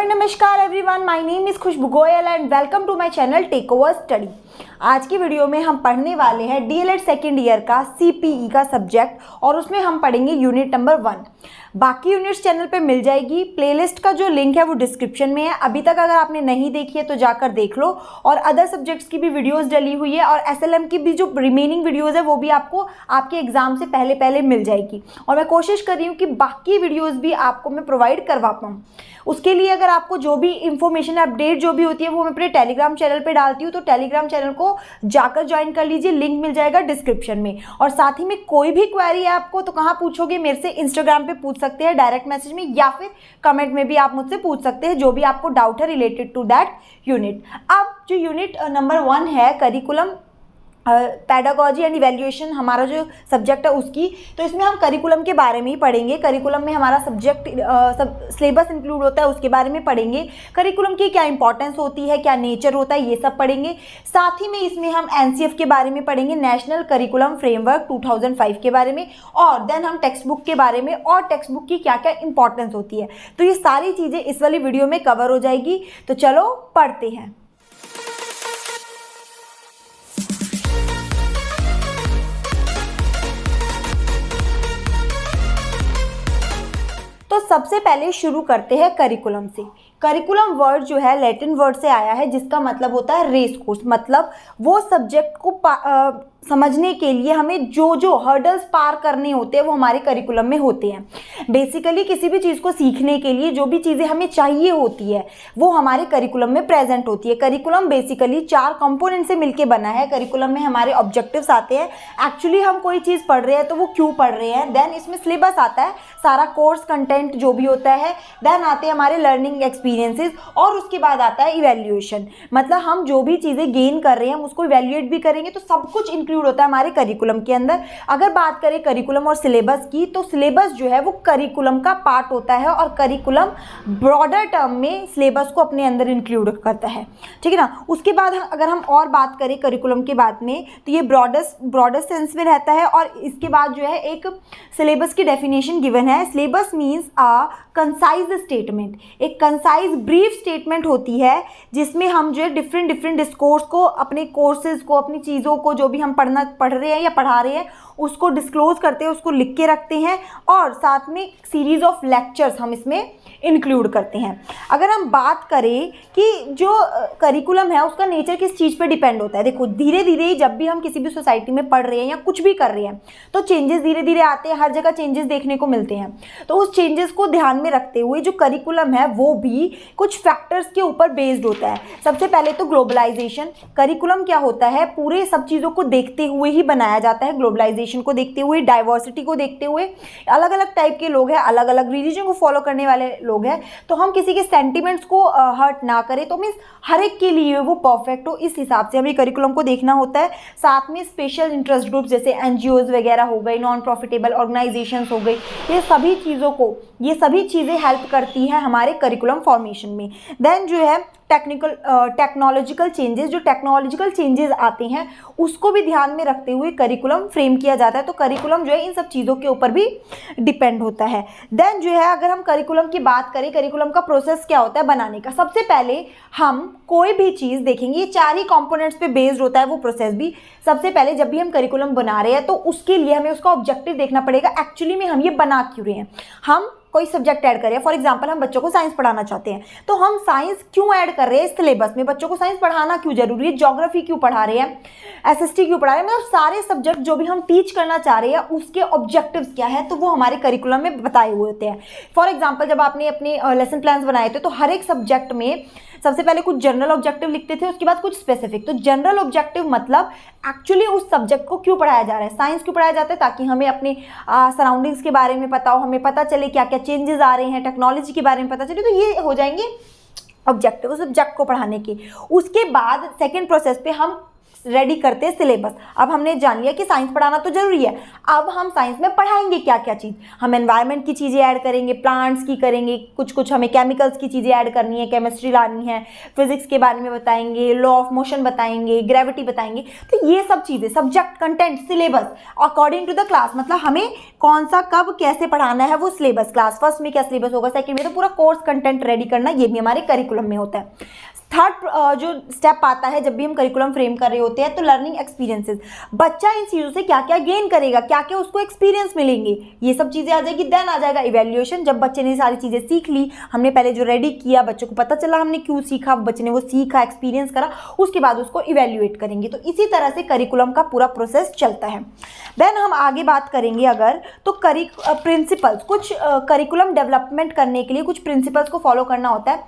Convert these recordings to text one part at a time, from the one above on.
And नमस्कार everyone, my name is Khushboo Goyal and welcome to my channel tech over study. आज की video में हम पढ़ने वाले हैं डीएलएड सेकेंड ईयर का सीपीई का सब्जेक्ट और उसमें हम पढ़ेंगे यूनिट नंबर 1। बाकी यूनिट्स चैनल पे मिल जाएगी। प्लेलिस्ट का जो लिंक है वो डिस्क्रिप्शन में है। अभी तक अगर आपने नहीं देखी है तो जाकर देख लो। और अदर सब्जेक्ट्स की भी वीडियोस डली हुई है और एसएलएम की भी जो रिमेनिंग वीडियोस है वो भी आपको आपके एग्जाम से पहले मिल जाएगी। और मैं कोशिश कर रही हूँ कि बाकी वीडियोस भी आपको मैं प्रोवाइड करवा पाऊँ। उसके लिए अगर आपको जो भी इंफॉर्मेशन अपडेट जो भी होती है वो मैं अपने टेलीग्राम चैनल पे डालती हूँ, तो टेलीग्राम चैनल को जाकर ज्वाइन कर लीजिए। लिंक मिल जाएगा डिस्क्रिप्शन में। और साथ ही में कोई भी क्वेरी है आपको तो कहाँ पूछोगे, मेरे से इंस्टाग्राम पे पूछ सकते हैं डायरेक्ट मैसेज में, या फिर कमेंट में भी आप मुझसे पूछ सकते हैं जो भी आपको डाउट है रिलेटेड टू दैट यूनिट। अब जो यूनिट नंबर 1 है करिकुलम पैडागोजी एंड इवैल्यूएशन, हमारा जो सब्जेक्ट है उसकी, तो इसमें हम करिकुलम के बारे में ही पढ़ेंगे। करिकुलम में हमारा सब्जेक्ट सिलेबस इंक्लूड होता है, उसके बारे में पढ़ेंगे। करिकुलम की क्या इंपॉर्टेंस होती है, क्या नेचर होता है, ये सब पढ़ेंगे। साथ ही में इसमें हम एनसीएफ के बारे में पढ़ेंगे, नेशनल करिकुलम फ्रेमवर्क 2005 के बारे में, और देन हम टेक्स्ट बुक के बारे में और टेक्स्ट बुक की क्या क्या इंपॉर्टेंस होती है। तो ये सारी चीज़ें इस वाली वीडियो में कवर हो जाएगी। तो चलो पढ़ते हैं। तो सबसे पहले शुरू करते हैं करिकुलम से। करिकुलम वर्ड जो है लैटिन वर्ड से आया है जिसका मतलब होता है रेस कोर्स। मतलब वो सब्जेक्ट को समझने के लिए हमें जो जो हर्डल्स पार करने होते हैं वो हमारे करिकुलम में होते हैं। बेसिकली किसी भी चीज़ को सीखने के लिए जो भी चीज़ें हमें चाहिए होती है वो हमारे करिकुलम में प्रेजेंट होती है। करिकुलम बेसिकली 4 कंपोनेंट से मिलके बना है। करिकुलम में हमारे ऑब्जेक्टिव्स आते हैं, एक्चुअली हम कोई चीज़ पढ़ रहे हैं तो वो क्यों पढ़ रहे हैं। देन इसमें सिलेबस आता है, सारा कोर्स कंटेंट जो भी होता है। देन आते हैं हमारे लर्निंग एक्सपीरियंसेस और उसके बाद आता है इवैल्यूएशन। मतलब हम जो भी चीज़ें गेन कर रहे हैं हम उसको इवैल्यूएट भी करेंगे, तो सब कुछ इंक्लूड होता है हमारे करिकुलम के अंदर। अगर बात करें करिकुलम और सिलेबस की, तो सिलेबस जो है वो करिकुलम का पार्ट होता है और करिकुलम ब्रॉडर टर्म में सिलेबस को अपने अंदर इंक्लूड करता है, ठीक है ना। उसके बाद अगर हम और बात करें करिकुलम के बाद में, तो ये ब्रॉडर सेंस में रहता है। और इसके बाद जो है एक सिलेबस की डेफिनेशन गिवन है। सिलेबस मीन्स अ कंसाइज स्टेटमेंट, एक कंसाइज ब्रीफ स्टेटमेंट होती है जिसमें हम जो है डिफरेंट डिस्कोर्स को, अपने कोर्सेज को, अपनी चीज़ों को जो भी हम पढ़ रहे हैं या पढ़ा रहे हैं उसको डिस्क्लोज करते हैं, उसको लिख के रखते हैं। और साथ में सीरीज ऑफ लेक्चर्स हम इसमें इंक्लूड करते हैं। अगर हम बात करें कि जो करिकुलम है उसका नेचर किस चीज़ पे डिपेंड होता है, देखो धीरे धीरे जब भी हम किसी भी सोसाइटी में पढ़ रहे हैं या कुछ भी कर रहे हैं तो चेंजेस धीरे धीरे आते हैं, हर जगह चेंजेस देखने को मिलते हैं। तो उस चेंजेस को ध्यान में रखते हुए जो करिकुलम है वो भी कुछ फैक्टर्स के ऊपर बेस्ड होता है। सबसे पहले तो ग्लोबलाइजेशन। करिकुलम क्या होता है, पूरे सब चीज़ों को देखते हुए ही बनाया जाता है। ग्लोबलाइजेशन को देखते हुए, डाइवर्सिटी को देखते हुए, अलग अलग टाइप के लोग हैं, अलग अलग रिलीजन को फॉलो करने वाले लोग हैं, तो हम किसी के सेंटिमेंट्स को हर्ट ना करें, तो मीन्स हर एक के लिए वो परफेक्ट हो, इस हिसाब से हमें करिकुलम को देखना होता है। साथ में स्पेशल इंटरेस्ट ग्रुप जैसे एनजीओज वगैरह हो गई, नॉन प्रॉफिटेबल ऑर्गेनाइजेशंस हो गई, ये सभी चीज़ें हेल्प करती हैं हमारे करिकुलम फॉर्मेशन में। देन जो है टेक्नोलॉजिकल चेंजेस, जो टेक्नोलॉजिकल चेंजेस आते हैं उसको भी ध्यान में रखते हुए करिकुलम फ्रेम किया जाता है। तो करिकुलम जो है इन सब चीज़ों के ऊपर भी डिपेंड होता है। देन जो है अगर हम करिकुलम की बात करें, करिकुलम का प्रोसेस क्या होता है बनाने का। सबसे पहले हम कोई भी चीज़ देखेंगे, ये 4 ही कंपोनेंट्स पे बेस्ड होता है वो प्रोसेस भी। सबसे पहले जब भी हम करिकुलम बना रहे हैं तो उसके लिए हमें उसका ऑब्जेक्टिव देखना पड़ेगा, एक्चुअली में हम ये बना क्यों रहे हैं। हम कोई सब्जेक्ट ऐड करें, फॉर एग्जांपल हम बच्चों को साइंस पढ़ाना चाहते हैं, तो हम साइंस क्यों ऐड कर रहे हैं सिलेबस में, बच्चों को साइंस पढ़ाना क्यों जरूरी है, ज्योग्राफी क्यों पढ़ा रहे हैं, एसएसटी क्यों पढ़ा रहे हैं, मतलब सारे सब्जेक्ट जो भी हम टीच करना चाह रहे हैं उसके ऑब्जेक्टिव्स क्या है, तो वो हमारे करिकुलम में बताए हुए होते हैं। फॉर एग्जाम्पल जब आपने अपने लेसन प्लान्स बनाए थे तो हर एक सब्जेक्ट में सबसे पहले कुछ जनरल ऑब्जेक्टिव लिखते थे, उसके बाद कुछ स्पेसिफिक। तो जनरल ऑब्जेक्टिव मतलब एक्चुअली उस सब्जेक्ट को क्यों पढ़ाया जा रहा है, साइंस क्यों पढ़ाया जाता है, ताकि हमें अपने सराउंडिंग्स के बारे में पता हो, हमें पता चले क्या क्या चेंजेस आ रहे हैं, टेक्नोलॉजी के बारे में पता चले, तो ये हो जाएंगे ऑब्जेक्टिव उस सब्जेक्ट को पढ़ाने के। उसके बाद सेकेंड प्रोसेस पे हम रेडी करते हैं सिलेबस। अब हमने जान लिया कि साइंस पढ़ाना तो जरूरी है, अब हम साइंस में पढ़ाएंगे क्या क्या चीज़। हम एनवायरनमेंट की चीज़ें ऐड करेंगे, प्लांट्स की करेंगे, कुछ हमें केमिकल्स की चीज़ें ऐड करनी है, केमिस्ट्री लानी है, फिजिक्स के बारे में बताएंगे, लॉ ऑफ मोशन बताएंगे, ग्रेविटी बताएंगे। तो ये सब चीज़ें, subject, content, syllabus according to the class, मतलब हमें कौन सा कब कैसे पढ़ाना है वो सिलेबस, क्लास फर्स्ट में क्या सिलेबस होगा, सेकंड में, तो पूरा कोर्स कंटेंट रेडी करना ये भी हमारे करिकुलम में होता है। थर्ड जो स्टेप आता है जब भी हम करिकुलम फ्रेम कर रहे होते हैं, तो लर्निंग एक्सपीरियंसेस, बच्चा इन चीज़ों से क्या क्या गेन करेगा, क्या क्या उसको एक्सपीरियंस मिलेंगे, ये सब चीज़ें आ जाएगी। देन आ जाएगा इवैल्यूएशन, जब बच्चे ने सारी चीज़ें सीख ली, हमने पहले जो रेडी किया, बच्चों को पता चला हमने क्यों सीखा, बच्चे ने वो सीखा, एक्सपीरियंस करा, उसके बाद उसको इवैल्यूएट करेंगे। तो इसी तरह से करिकुलम का पूरा प्रोसेस चलता है। देन हम आगे बात करेंगे अगर, तो प्रिंसिपल्स, कुछ करिकुलम डेवलपमेंट करने के लिए कुछ प्रिंसिपल्स को फॉलो करना होता है,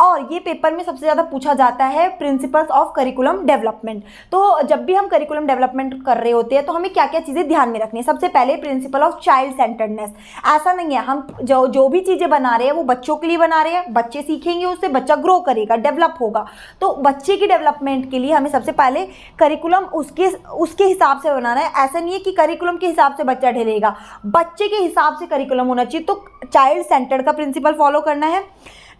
और ये पेपर में सबसे ज़्यादा पूछा जाता है प्रिंसिपल्स ऑफ करिकुलम डेवलपमेंट। तो जब भी हम करिकुलम डेवलपमेंट कर रहे होते हैं तो हमें क्या क्या चीज़ें ध्यान में रखनी है। सबसे पहले प्रिंसिपल ऑफ चाइल्ड सेंटर्डनेस। ऐसा नहीं है हम जो भी चीज़ें बना रहे हैं वो बच्चों के लिए बना रहे हैं, बच्चे सीखेंगे, उससे बच्चा ग्रो करेगा, डेवलप होगा। तो बच्चे की डेवलपमेंट के लिए हमें सबसे पहले करिकुलम उसके हिसाब से बनाना है। ऐसा नहीं है कि करिकुलम के हिसाब से बच्चा ढलेगा, बच्चे के हिसाब से करिकुलम होना चाहिए। तो चाइल्ड सेंटर्ड का प्रिंसिपल फॉलो करना है।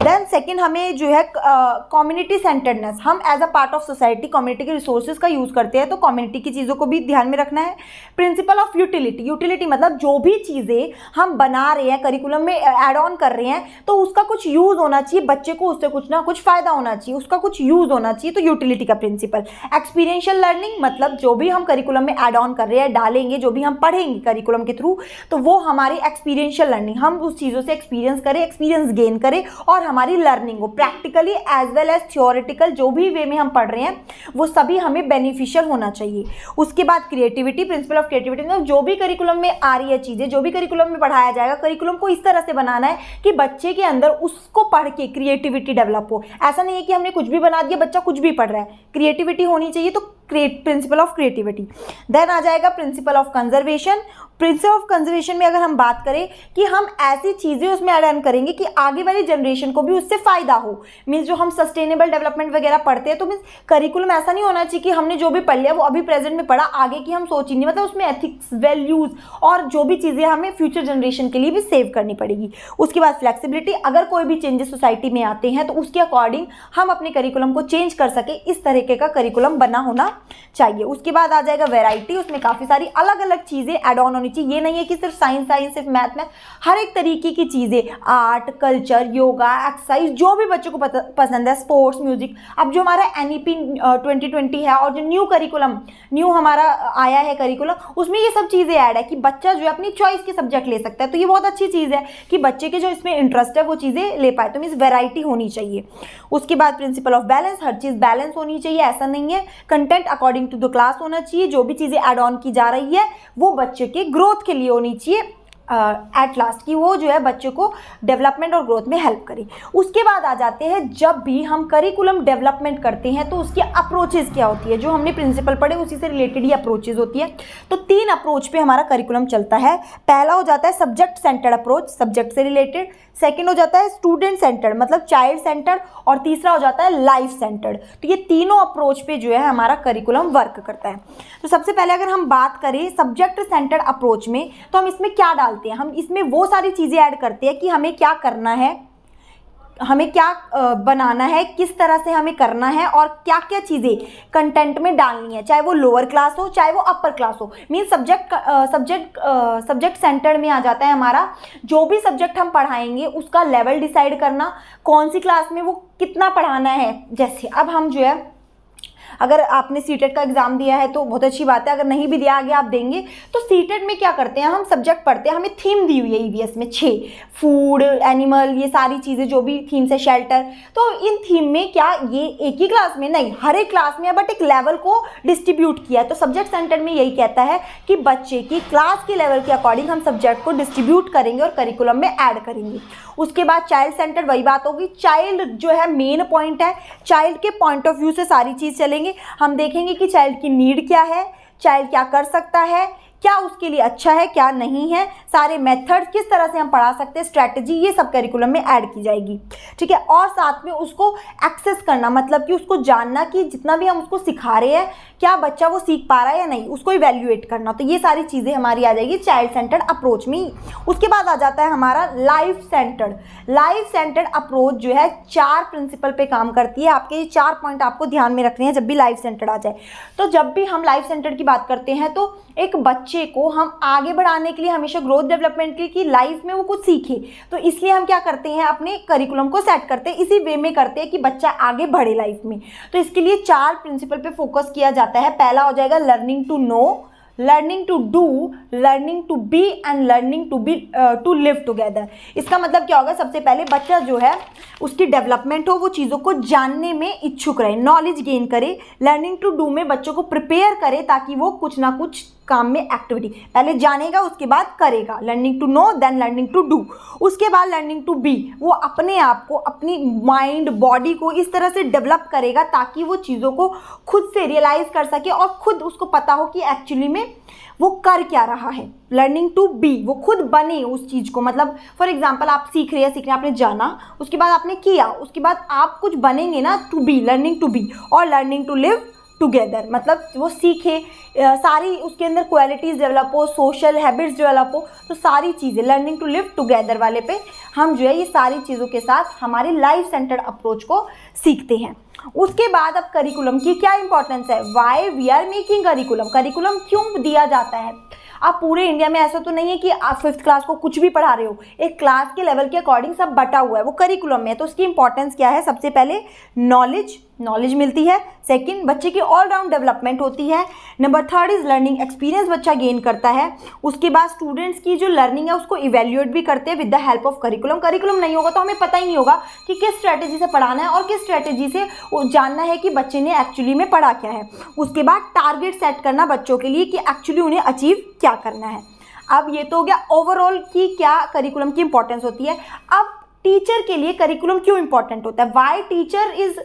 देन सेकेंड हमें जो है कम्युनिटी सेंटर्डनेस, हम as a part of society community के रिसोर्सेज का यूज़ करते हैं, तो कम्युनिटी की चीज़ों को भी ध्यान में रखना है। प्रिंसिपल ऑफ यूटिलिटी, यूटिलिटी मतलब जो भी चीज़ें हम बना रहे हैं, करिकुलम में ऐड ऑन कर रहे हैं, तो उसका कुछ यूज़ होना चाहिए, बच्चे को उससे कुछ ना कुछ फ़ायदा होना चाहिए, उसका कुछ यूज़ होना चाहिए, तो यूटिलिटी का प्रिंसिपल। एक्सपीरियंशियल लर्निंग मतलब जो भी हम करिकुलम में ऐड ऑन कर रहे हैं, डालेंगे, जो भी हम पढ़ेंगे करिकुलम के थ्रू, तो वो हमारी एक्सपीरियंशियल लर्निंग, हम उस चीज़ों से एक्सपीरियंस करें, एक्सपीरियंस गेन करें, और हमारी लर्निंग हो practically as well as theoretical, जो भी वे में हम पढ़ रहे हैं वो सभी हमें बेनिफिशियल होना चाहिए। उसके बाद क्रिएटिविटी, प्रिंसिपल ऑफ क्रिएटिविटी मतलब जो भी करिकुलम में आ रही है चीज़ें, जो भी करिकुलम में पढ़ाया जाएगा, करिकुलम को इस तरह से बनाना है कि बच्चे के अंदर उसको पढ़ के क्रिएटिविटी डेवलप हो। ऐसा नहीं है कि हमने कुछ भी बना दिया, बच्चा कुछ भी पढ़ रहा है, क्रिएटिविटी होनी चाहिए। तो प्रिंसिपल ऑफ क्रिएटिविटी। देन आ जाएगा principle of conservation. Principle of conservation में अगर हम बात करें कि हम ऐसी चीज़ें उसमें ऐड ऑन करेंगे कि आगे वाली जनरेशन को भी उससे फ़ायदा हो। मीन्स जो हम सस्टेनेबल डेवलपमेंट वगैरह पढ़ते हैं, तो मीन्स करिकुलम ऐसा नहीं होना चाहिए कि हमने जो भी पढ़ लिया वो अभी प्रेजेंट में पढ़ा, आगे की हम सोच ही नहीं, मतलब उसमें एथिक्स, वैल्यूज़ और जो भी चीज़ें हमें फ्यूचर जनरेशन के लिए भी सेव करनी पड़ेगी। उसके बाद फ्लेक्सिबिलिटी, अगर कोई भी चेंजेस सोसाइटी में आते हैं तो उसके अकॉर्डिंग हम अपने करिकुलम को चेंज कर सके, इस तरीके का करिकुलम बना होना चाहिए। उसके बाद आ जाएगा वैरायटी, उसमें काफ़ी सारी अलग अलग चीज़ें ऐड ऑन होनी चाहिए। ये नहीं है कि सिर्फ साइंस, सिर्फ मैथ में, हर एक तरीके की चीज़ें, आर्ट, कल्चर, योगा, एक्सरसाइज, जो भी बच्चों को पसंद है, स्पोर्ट्स, म्यूजिक। अब जो हमारा NEP 2020 है और जो न्यू हमारा आया है करिकुलम, उसमें ये सब चीज़ें ऐड है कि बच्चा जो है अपनी चॉइस के सब्जेक्ट ले सकता है। तो ये बहुत अच्छी चीज़ है कि बच्चे के जो इसमें इंटरेस्ट है वो चीज़ें ले पाए। तो मीन्स वैरायटी होनी चाहिए। उसके बाद प्रिंसिपल ऑफ बैलेंस, हर चीज़ बैलेंस होनी चाहिए, ऐसा नहीं है। Content according to the class होना चाहिए, जो भी चीज़ें ऐड ऑन की जा रही है वो बच्चे के ग्रोथ के लिए होनी चाहिए एट लास्ट, की वो जो है बच्चों को डेवलपमेंट और ग्रोथ में हेल्प करे। उसके बाद आ जाते हैं, जब भी हम करिकुलम डेवलपमेंट करते हैं तो उसकी अप्रोचेस क्या होती है। जो हमने प्रिंसिपल पढ़े उसी से रिलेटेड ही अप्रोचेस होती है। तो 3 अप्रोच पे हमारा करिकुलम चलता है। पहला हो जाता है सब्जेक्ट सेंटर्ड अप्रोच, सब्जेक्ट से रिलेटेड। सेकेंड हो जाता है स्टूडेंट सेंटर्ड मतलब चाइल्ड सेंटर्ड, और तीसरा हो जाता है लाइफ सेंटर्ड। तो ये तीनों अप्रोच पे जो है हमारा करिकुलम वर्क करता है। तो सबसे पहले अगर हम बात करें सब्जेक्ट सेंटर्ड अप्रोच में, तो हम इसमें क्या डालते हैं, हम इसमें वो सारी चीज़ें ऐड करते हैं कि हमें क्या करना है, हमें क्या बनाना है, किस तरह से हमें करना है, और क्या क्या चीज़ें कंटेंट में डालनी है, चाहे वो लोअर क्लास हो चाहे वो अपर क्लास हो। मीन सब्जेक्ट सेंटर्ड में आ जाता है हमारा जो भी सब्जेक्ट हम पढ़ाएंगे उसका लेवल डिसाइड करना, कौन सी क्लास में वो कितना पढ़ाना है। जैसे अब हम जो है, अगर आपने सीटेट का एग्जाम दिया है तो बहुत अच्छी बात है, अगर नहीं भी दिया आगे आप देंगे, तो सीटेट में क्या करते हैं, हम सब्जेक्ट पढ़ते हैं, हमें थीम दी हुई है EVS में 6, फूड, एनिमल, ये सारी चीज़ें जो भी थीम्स है, शेल्टर। तो इन थीम में क्या ये एक ही क्लास में नहीं, हर एक क्लास में है, बट एक लेवल को डिस्ट्रीब्यूट किया है। तो सब्जेक्ट सेंटर में यही कहता है कि बच्चे की क्लास के लेवल के अकॉर्डिंग हम सब्जेक्ट को डिस्ट्रीब्यूट करेंगे और करिकुलम में ऐड करेंगे। उसके बाद चाइल्ड सेंटर, वही बात होगी, चाइल्ड जो है मेन पॉइंट है, चाइल्ड के पॉइंट ऑफ व्यू से सारी चीज़ चलेंगे। हम देखेंगे कि चाइल्ड की नीड क्या है, चाइल्ड क्या कर सकता है, क्या उसके लिए अच्छा है क्या नहीं है, सारे मेथड्स किस तरह से हम पढ़ा सकते हैं, स्ट्रैटेजी, ये सब करिकुलम में ऐड की जाएगी। ठीक है, और साथ में उसको एक्सेस करना, मतलब कि उसको जानना कि जितना भी हम उसको सिखा रहे हैं क्या बच्चा वो सीख पा रहा है या नहीं, उसको इवैल्यूएट करना। तो ये सारी चीज़ें हमारी आ जाएगी चाइल्ड सेंटर्ड अप्रोच में। उसके बाद आ जाता है हमारा life centred. Life centred approach जो है 4 प्रिंसिपल पे काम करती है। आपके ये 4 पॉइंट आपको ध्यान में रखने हैं जब भी लाइफ सेंटर्ड आ जाए। तो जब भी हम लाइफ सेंटर्ड की बात करते हैं तो एक बच्चे को हम आगे बढ़ाने के लिए, हमेशा ग्रोथ डेवलपमेंट के लिए, कि लाइफ में वो कुछ सीखे, तो इसलिए हम क्या करते हैं, अपने करिकुलम को सेट करते हैं, इसी वे में करते हैं कि बच्चा आगे बढ़े लाइफ में। तो इसके लिए 4 प्रिंसिपल पे फोकस किया जाता है। पहला हो जाएगा learning to know, learning to do, learning to be and learning to live together. इसका मतलब क्या होगा, सबसे पहले बच्चा जो है उसकी डेवलपमेंट हो, वो चीज़ों को जानने में इच्छुक रहे, नॉलेज गेन करे। लर्निंग टू डू में बच्चों को प्रिपेयर करे ताकि वो कुछ ना कुछ काम में एक्टिविटी पहले जानेगा उसके बाद करेगा। Learning to know then learning to do. उसके बाद लर्निंग टू बी, वो अपने आप को, अपनी माइंड बॉडी को इस तरह से डेवलप करेगा ताकि वो चीज़ों को खुद से रियलाइज़ कर सके और खुद उसको पता हो कि एक्चुअली में वो कर क्या रहा है। लर्निंग टू बी, वो खुद बने उस चीज़ को, मतलब फॉर एग्जांपल आप सीख रहे हैं, आपने जाना, उसके बाद आपने किया, उसके बाद आप कुछ बनेंगे ना, to be, learning to be. और लर्निंग टू लिव टुगेदर, मतलब वो सीखे, सारी उसके अंदर क्वालिटीज़ डेवलप हो, सोशल हैबिट्स डेवलप हो, तो सारी चीज़ें लर्निंग टू लिव टुगेदर वाले पे हम जो है ये सारी चीज़ों के साथ हमारे लाइफ सेंटर्ड अप्रोच को सीखते हैं। उसके बाद अब करिकुलम की क्या इंपॉर्टेंस है, why we are making curriculum, curriculum क्यों दिया जाता है। आप पूरे इंडिया में ऐसा तो नहीं है कि आप 5th क्लास को कुछ भी पढ़ा रहे हो, एक क्लास के लेवल के अकॉर्डिंग सब बटा हुआ है, वो करिकुलम में है। तो उसकी इंपॉर्टेंस क्या है, सबसे पहले नॉलेज मिलती है। सेकंड, बच्चे की ऑल राउंड डेवलपमेंट होती है। नंबर 3 इज लर्निंग, एक्सपीरियंस बच्चा गेन करता है। उसके बाद स्टूडेंट्स की जो लर्निंग है उसको इवेल्युएट भी करते हैं with the help of curriculum. Curriculum नहीं होगा तो हमें पता ही नहीं होगा कि किस स्ट्रैटेजी से पढ़ाना है और किस स्ट्रैटेजी से जानना है कि बच्चे ने एक्चुअली में पढ़ा क्या है। उसके बाद टारगेट सेट करना बच्चों के लिए कि एक्चुअली उन्हें अचीव क्या करना है। अब ये तो हो गया ओवरऑल की क्या करिकुलम की इंपॉर्टेंस होती है। अब टीचर के लिए करिकुलम क्यों इंपॉर्टेंट होता है, why teacher is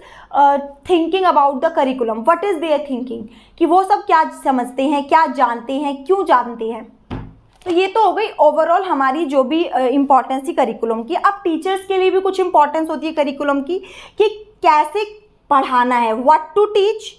thinking about the curriculum, what is their thinking, कि वो सब क्या समझते हैं, क्या जानते हैं, क्यों जानते हैं। तो ये तो हो गई ओवरऑल हमारी जो भी इंपॉर्टेंस थी करिकुलम की। अब टीचर्स के लिए भी कुछ इंपॉर्टेंस होती है करिकुलम की कि कैसे पढ़ाना है, what to teach,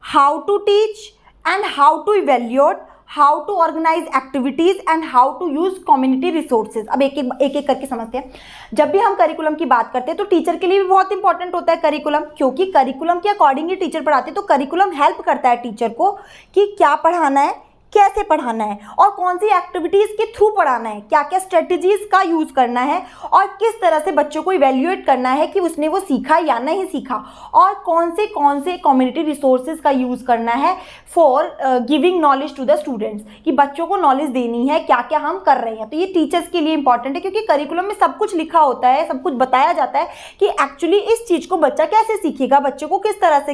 how to teach and how to evaluate, how to organise activities and how to use community resources. अब एक एक करके समझते हैं। जब भी हम करिकुलम की बात करते हैं तो टीचर के लिए भी बहुत इंपॉर्टेंट होता है करिकुलम, क्योंकि करिकुलम के अकॉर्डिंग ही टीचर पढ़ाते हैं। तो करिकुलम हेल्प करता है टीचर को कि क्या पढ़ाना है, कैसे पढ़ाना है और कौन सी एक्टिविटीज़ के थ्रू पढ़ाना है, क्या क्या स्ट्रेटजीज का यूज़ करना है और किस तरह से बच्चों को इवेल्युएट करना है कि उसने वो सीखा या नहीं सीखा, और कौन से कम्युनिटी रिसोर्सेज का यूज़ करना है for giving knowledge to the students, कि बच्चों को नॉलेज देनी है क्या क्या हम कर रहे हैं। तो ये टीचर्स के लिए इंपॉर्टेंट है क्योंकि करिकुलम में सब कुछ लिखा होता है, सब कुछ बताया जाता है कि एक्चुअली इस चीज़ को बच्चा कैसे सीखेगा, बच्चों को किस तरह से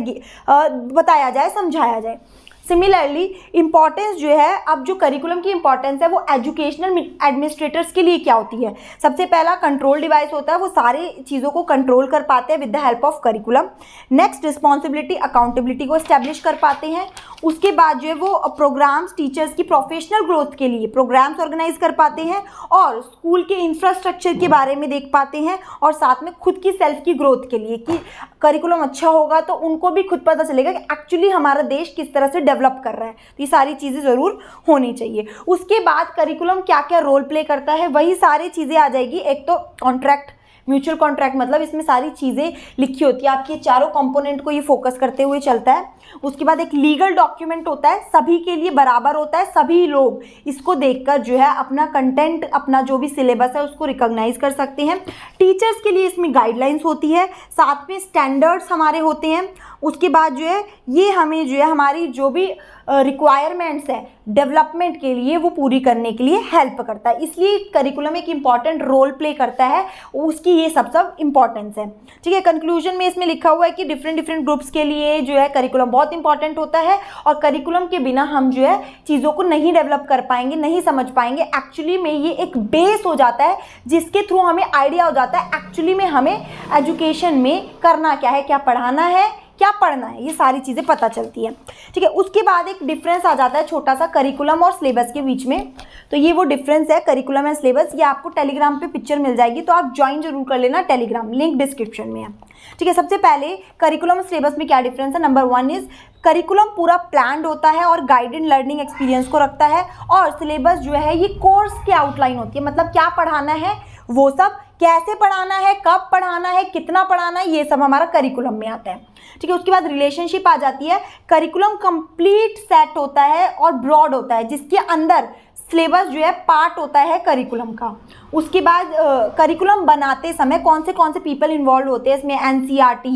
बताया जाए, समझाया जाए। सिमिलरली इंपॉर्टेंस जो है, अब जो करिकुलम की इंपॉर्टेंस है वो एजुकेशनल एडमिनिस्ट्रेटर्स के लिए क्या होती है। सबसे पहला कंट्रोल डिवाइस होता है, वो सारी चीज़ों को कंट्रोल कर पाते हैं with the help of curriculum. Next, responsibility accountability को एस्टेब्लिश कर पाते हैं। उसके बाद जो है वो प्रोग्राम्स, टीचर्स की प्रोफेशनल ग्रोथ के लिए प्रोग्राम्स ऑर्गेनाइज कर पाते हैं और स्कूल के इंफ्रास्ट्रक्चर के बारे में देख पाते हैं, और साथ में खुद की सेल्फ की ग्रोथ के लिए कि करिकुलम अच्छा होगा तो उनको भी खुद पता चलेगा कि एक्चुअली हमारा देश किस तरह से डेवलप कर रहा है। तो ये सारी चीज़ें ज़रूर होनी चाहिए। उसके बाद करिकुलम क्या क्या रोल प्ले करता है, वही सारी चीज़ें आ जाएगी। एक तो कॉन्ट्रैक्ट, म्यूचुअल कॉन्ट्रैक्ट, मतलब इसमें सारी चीज़ें लिखी होती है, आपके चारों कंपोनेंट को ये फोकस करते हुए चलता है। उसके बाद एक लीगल डॉक्यूमेंट होता है, सभी के लिए बराबर होता है, सभी लोग इसको देखकर जो है अपना कंटेंट, अपना जो भी सिलेबस है उसको रिकॉग्नाइज कर सकते हैं। टीचर्स के लिए इसमें गाइडलाइंस होती है, साथ में स्टैंडर्ड्स हमारे होते हैं। उसके बाद जो है ये हमें जो है हमारी जो भी रिक्वायरमेंट्स है डेवलपमेंट के लिए वो पूरी करने के लिए हेल्प करता है, इसलिए करिकुलम एक इम्पॉर्टेंट रोल प्ले करता है, उसकी ये सब इंपॉर्टेंस है। ठीक है, कंक्लूजन में इसमें लिखा हुआ है कि डिफरेंट ग्रुप्स के लिए जो है करिकुलम बहुत इंपॉर्टेंट होता है, और करिकुलम के बिना हम जो है चीज़ों को नहीं डेवलप कर पाएंगे, नहीं समझ पाएंगे। एक्चुअली में ये एक बेस हो जाता है जिसके थ्रू हमें आइडिया हो जाता है एक्चुअली में हमें एजुकेशन में करना क्या है, क्या पढ़ाना है, क्या पढ़ना है, ये सारी चीज़ें पता चलती है। ठीक है, उसके बाद एक डिफरेंस आ जाता है छोटा सा करिकुलम और सिलेबस के बीच में। तो ये वो डिफरेंस है करिकुलम एंड सिलेबस। ये आपको टेलीग्राम पे पिक्चर मिल जाएगी, तो आप ज्वाइन जरूर कर लेना टेलीग्राम, लिंक डिस्क्रिप्शन में है। ठीक है, सबसे पहले करिकुलम और सिलेबस में क्या डिफरेंस है। नंबर 1 इज करिकुलम पूरा प्लान्ड होता है और गाइडेड लर्निंग एक्सपीरियंस को रखता है, और सिलेबस जो है ये कोर्स की आउटलाइन होती है, मतलब क्या पढ़ाना है वो सब, कैसे पढ़ाना है, कब पढ़ाना है, कितना पढ़ाना है, ये सब हमारा करिकुलम में आता है। ठीक है, उसके बाद रिलेशनशिप आ जाती है। करिकुलम कंप्लीट सेट होता है और ब्रॉड होता है, जिसके अंदर सिलेबस जो है पार्ट होता है करिकुलम का। उसके बाद करिकुलम बनाते समय कौन से पीपल इन्वॉल्व होते हैं इसमें, NCERT,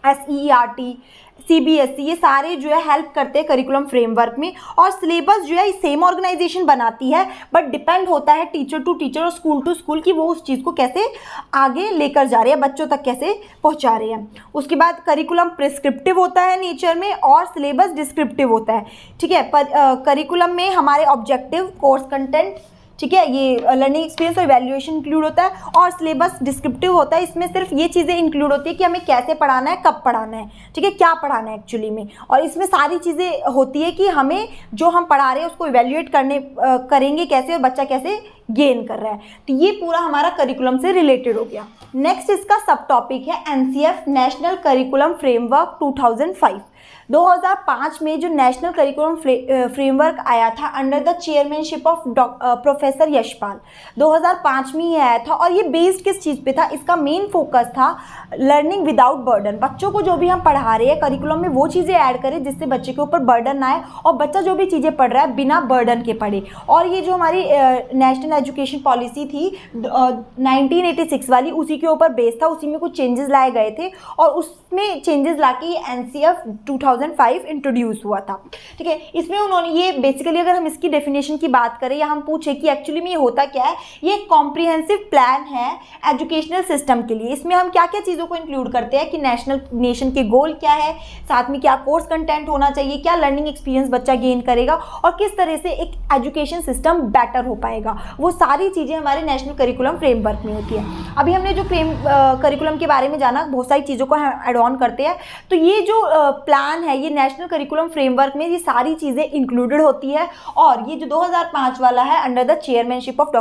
SEERT, CBSE, ये सारे जो है हेल्प करते हैं करिकुलम फ्रेमवर्क में। और सिलेबस जो है सेम ऑर्गेनाइजेशन बनाती है, बट डिपेंड होता है टीचर टू टीचर और स्कूल टू स्कूल की वो उस चीज़ को कैसे आगे लेकर जा रहे हैं, बच्चों तक कैसे पहुंचा रहे हैं। उसके बाद करिकुलम प्रिस्क्रिप्टिव होता है नेचर में और सिलेबस डिस्क्रिप्टिव होता है। ठीक है, करिकुलम में हमारे ऑब्जेक्टिव, कोर्स कंटेंट, ठीक है, ये लर्निंग एक्सपीरियंस और इवैल्यूएशन इंक्लूड होता है, और सिलेबस डिस्क्रिप्टिव होता है। इसमें सिर्फ ये चीज़ें इंक्लूड होती है कि हमें कैसे पढ़ाना है, कब पढ़ाना है, ठीक है, क्या पढ़ाना है एक्चुअली में। और इसमें सारी चीज़ें होती है कि हमें जो हम पढ़ा रहे हैं उसको इवैल्यूएट करेंगे कैसे, और बच्चा कैसे गेन कर रहा है। तो ये पूरा हमारा करिकुलम से रिलेटेड हो गया। नेक्स्ट इसका सब टॉपिक है NCF, नेशनल करिकुलम फ्रेमवर्क 2005। 2005 में जो नेशनल करिकुलम फ्रेमवर्क आया था under the chairmanship of professor Yashpal, 2005 में ये आया था। और ये बेस्ड किस चीज़ पे था, इसका मेन फोकस था लर्निंग विदाउट बर्डन। बच्चों को जो भी हम पढ़ा रहे हैं करिकुलम में वो चीज़ें ऐड करें जिससे बच्चे के ऊपर बर्डन ना आए, और बच्चा जो भी चीज़ें पढ़ रहा है बिना बर्डन के पढ़े। और ये जो हमारी नेशनल एजुकेशन पॉलिसी थी 1986 वाली, उसी के ऊपर बेस था, उसी में कुछ चेंजेस लाए गए थे, और उसमें चेंजेस ला के NCF 2005 इंट्रोड्यूस हुआ था। ठीक है, इसमें उन्होंने ये बेसिकली, अगर हम इसकी डेफिनेशन की बात करें या हम पूछे कि एक्चुअली में ये होता क्या है, ये एक कॉम्प्रिहेंसिव प्लान है एजुकेशनल सिस्टम के लिए। इसमें हम क्या क्या चीज़ों को इंक्लूड करते हैं कि नेशन के गोल क्या है, साथ में क्या कोर्स कंटेंट होना चाहिए, क्या लर्निंग एक्सपीरियंस बच्चा गेन करेगा, और किस तरह से एक एजुकेशन सिस्टम बेटर हो पाएगा, वो सारी चीज़ें हमारे नेशनल करिकुलम फ्रेमवर्क में होती है। अभी हमने जो करिकुलम के बारे में जाना, बहुत सारी चीज़ों को हम एड ऑन करते हैं। तो ये जो प्लान है, ये नेशनल करिकुलम फ्रेमवर्क में ये सारी चीज़ें इंक्लूडेड होती है, और ये जो 2005 वाला है under the chairmanship of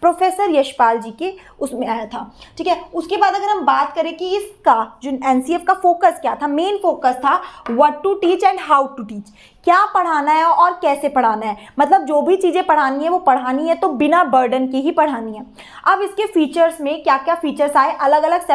professor Yashpal ji के उसमें आया था। ठीक है, उसके बाद अगर हम बात करें कि इसका जो NCF का फोकस क्या था, मेन फोकस था what to teach and how to teach, क्या पढ़ाना है और कैसे पढ़ाना है, मतलब जो भी चीज़ें पढ़ानी है वो पढ़ानी है तो बिना बर्डन के ही पढ़ानी है। अब इसके फीचर्स में क्या क्या फीचर्स आए, अलग अलग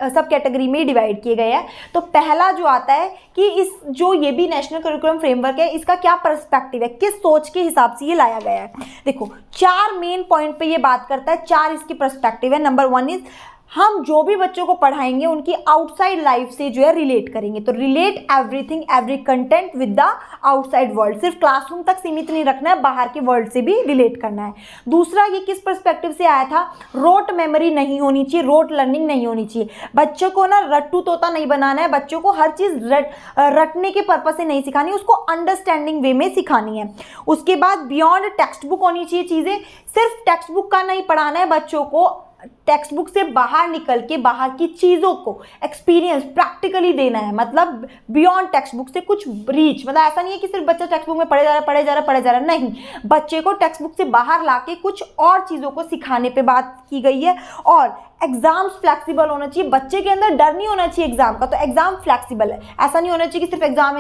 सब कैटेगरी में डिवाइड किए गए हैं। तो पहला जो आता है कि इस जो ये भी नेशनल करिकुलम फ्रेमवर्क है, इसका क्या पर्सपेक्टिव है, किस सोच के हिसाब से ये लाया गया है। देखो 4 मेन पॉइंट पे ये बात करता है, 4 इसकी पर्सपेक्टिव है। नंबर 1 इज हम जो भी बच्चों को पढ़ाएंगे उनकी आउटसाइड लाइफ से जो है रिलेट करेंगे। तो relate everything, every content with the outside world, सिर्फ क्लासरूम तक सीमित नहीं रखना है, बाहर के वर्ल्ड से भी रिलेट करना है। दूसरा, ये किस पर्सपेक्टिव से आया था, रोट मेमोरी नहीं होनी चाहिए, रोट लर्निंग नहीं होनी चाहिए। बच्चों को ना रट्टू तोता नहीं बनाना है, बच्चों को हर चीज़ रटने के पर्पज से नहीं सिखानी, उसको अंडरस्टैंडिंग वे में सिखानी है। उसके बाद बियॉन्ड टेक्स्ट बुक होनी चाहिए चीज़ें, सिर्फ टेक्स्ट बुक का नहीं पढ़ाना है बच्चों को, टेक्स्ट बुक से बाहर निकल के बाहर की चीज़ों को एक्सपीरियंस प्रैक्टिकली देना है, मतलब बियॉन्ड टेक्स्ट बुक से कुछ रीच, मतलब ऐसा नहीं है कि सिर्फ बच्चा टेक्स्ट बुक में पढ़े जा रहा नहीं, बच्चे को टेक्स्ट बुक से बाहर लाके कुछ और चीज़ों को सिखाने पे बात की गई है। और एग्जाम्स फ्लेक्सिबल होना चाहिए, बच्चे के अंदर डर नहीं होना चाहिए एग्जाम का, तो एग्जाम फ्लेक्सिबल है, ऐसा नहीं होना चाहिए कि सिर्फ एग्जाम,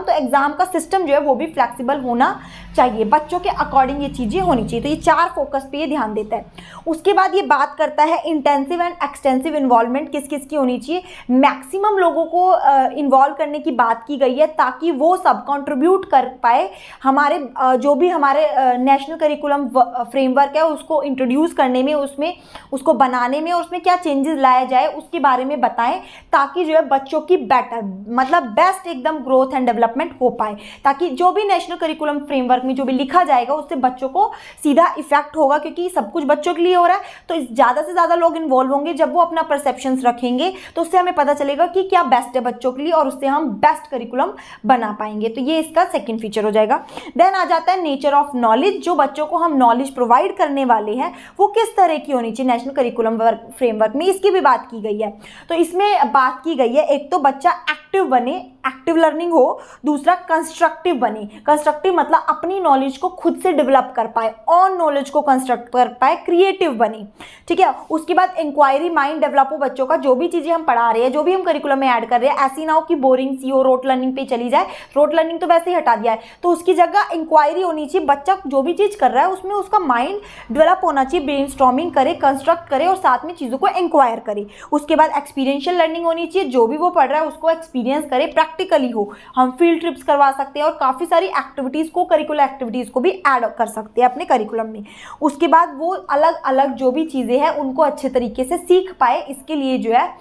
तो एग्जाम का सिस्टम जो है वो भी फ्लेक्सिबल होना चाहिए, बच्चों के अकॉर्डिंग ये चीज़ें होनी चाहिए। तो ये 4 फोकस पे ये ध्यान देता है। उसके बाद ये बात करता है इंटेंसिव एंड एक्सटेंसिव इन्वॉल्वमेंट किस किस की होनी चाहिए, मैक्सिमम लोगों को इन्वॉल्व करने की बात की गई है ताकि वो सब कंट्रीब्यूट कर पाए हमारे जो भी हमारे नेशनल करिकुलम फ्रेमवर्क है उसको इंट्रोड्यूस करने में, उसमें उसको बनाने में, उसमें क्या चेंजेस लाया जाए उसके बारे में बताएं, ताकि जो है बच्चों की बेटर मतलब बेस्ट एकदम ग्रोथ एंड डेवलपमेंट हो पाए, ताकि जो भी नेशनल करिकुलम फ्रेमवर्क में जो भी लिखा जाएगा उससे बच्चों को सीधा इफेक्ट होगा, क्योंकि सब कुछ बच्चों के लिए हो रहा है। तो ज़्यादा से ज़्यादा लोग इन्वॉल्व होंगे, जब वो अपना परसेप्शंस रखेंगे तो उससे हमें पता चलेगा कि क्या बेस्ट है बच्चों के लिए, और उससे हम बेस्ट करिकुलम बना पाएंगे। तो ये इसका सेकेंड फीचर हो जाएगा। देन आ जाता है नेचर ऑफ नॉलेज, जो बच्चों को हम नॉलेज प्रोवाइड करने वाले हैं वो किस तरह की होनी चाहिए नेशनल करिकुलम फ्रेमवर्क में इसकी भी बात की गई है। तो इसमें बात की गई है, एक तो बच्चा एक्टिव बने, एक्टिव लर्निंग हो, दूसरा कंस्ट्रक्टिव बने। कंस्ट्रक्टिव मतलब अपनी नॉलेज को खुद से डेवलप कर पाए, ऑन नॉलेज को कंस्ट्रक्ट कर पाए, क्रिएटिव बने, ठीक है। उसके बाद इंक्वायरी माइंड डेवलप हो बच्चों का, जो भी चीज़ें हम पढ़ा रहे हैं, जो भी हम करिकुलम में ऐड कर रहे हैं, ऐसी ना हो कि बोरिंग सी हो, रोट लर्निंग पे चली जाए। रोट लर्निंग तो वैसे ही हटा दिया है, तो उसकी जगह इंक्वायरी होनी चाहिए। बच्चा जो भी चीज़ कर रहा है उसमें उसका माइंड डेवलप होना चाहिए, ब्रेनस्टॉर्मिंग करे, कंस्ट्रक्ट करे और साथ में चीज़ों को इंक्वायर करे। उसके बाद एक्सपीरियंशियल लर्निंग होनी चाहिए, जो भी वो पढ़ रहा है उसको एक्सपीरियंस करे, प्रैक्टिकली हो। हम फील्ड ट्रिप्स करवा सकते हैं और काफ़ी सारी एक्टिविटीज़ को, करिकुलर एक्टिविटीज़ को भी ऐड कर सकते हैं अपने करिकुलम में। उसके बाद वो अलग अलग जो भी चीज़ें हैं उनको अच्छे तरीके से सीख पाए, इसके लिए जो है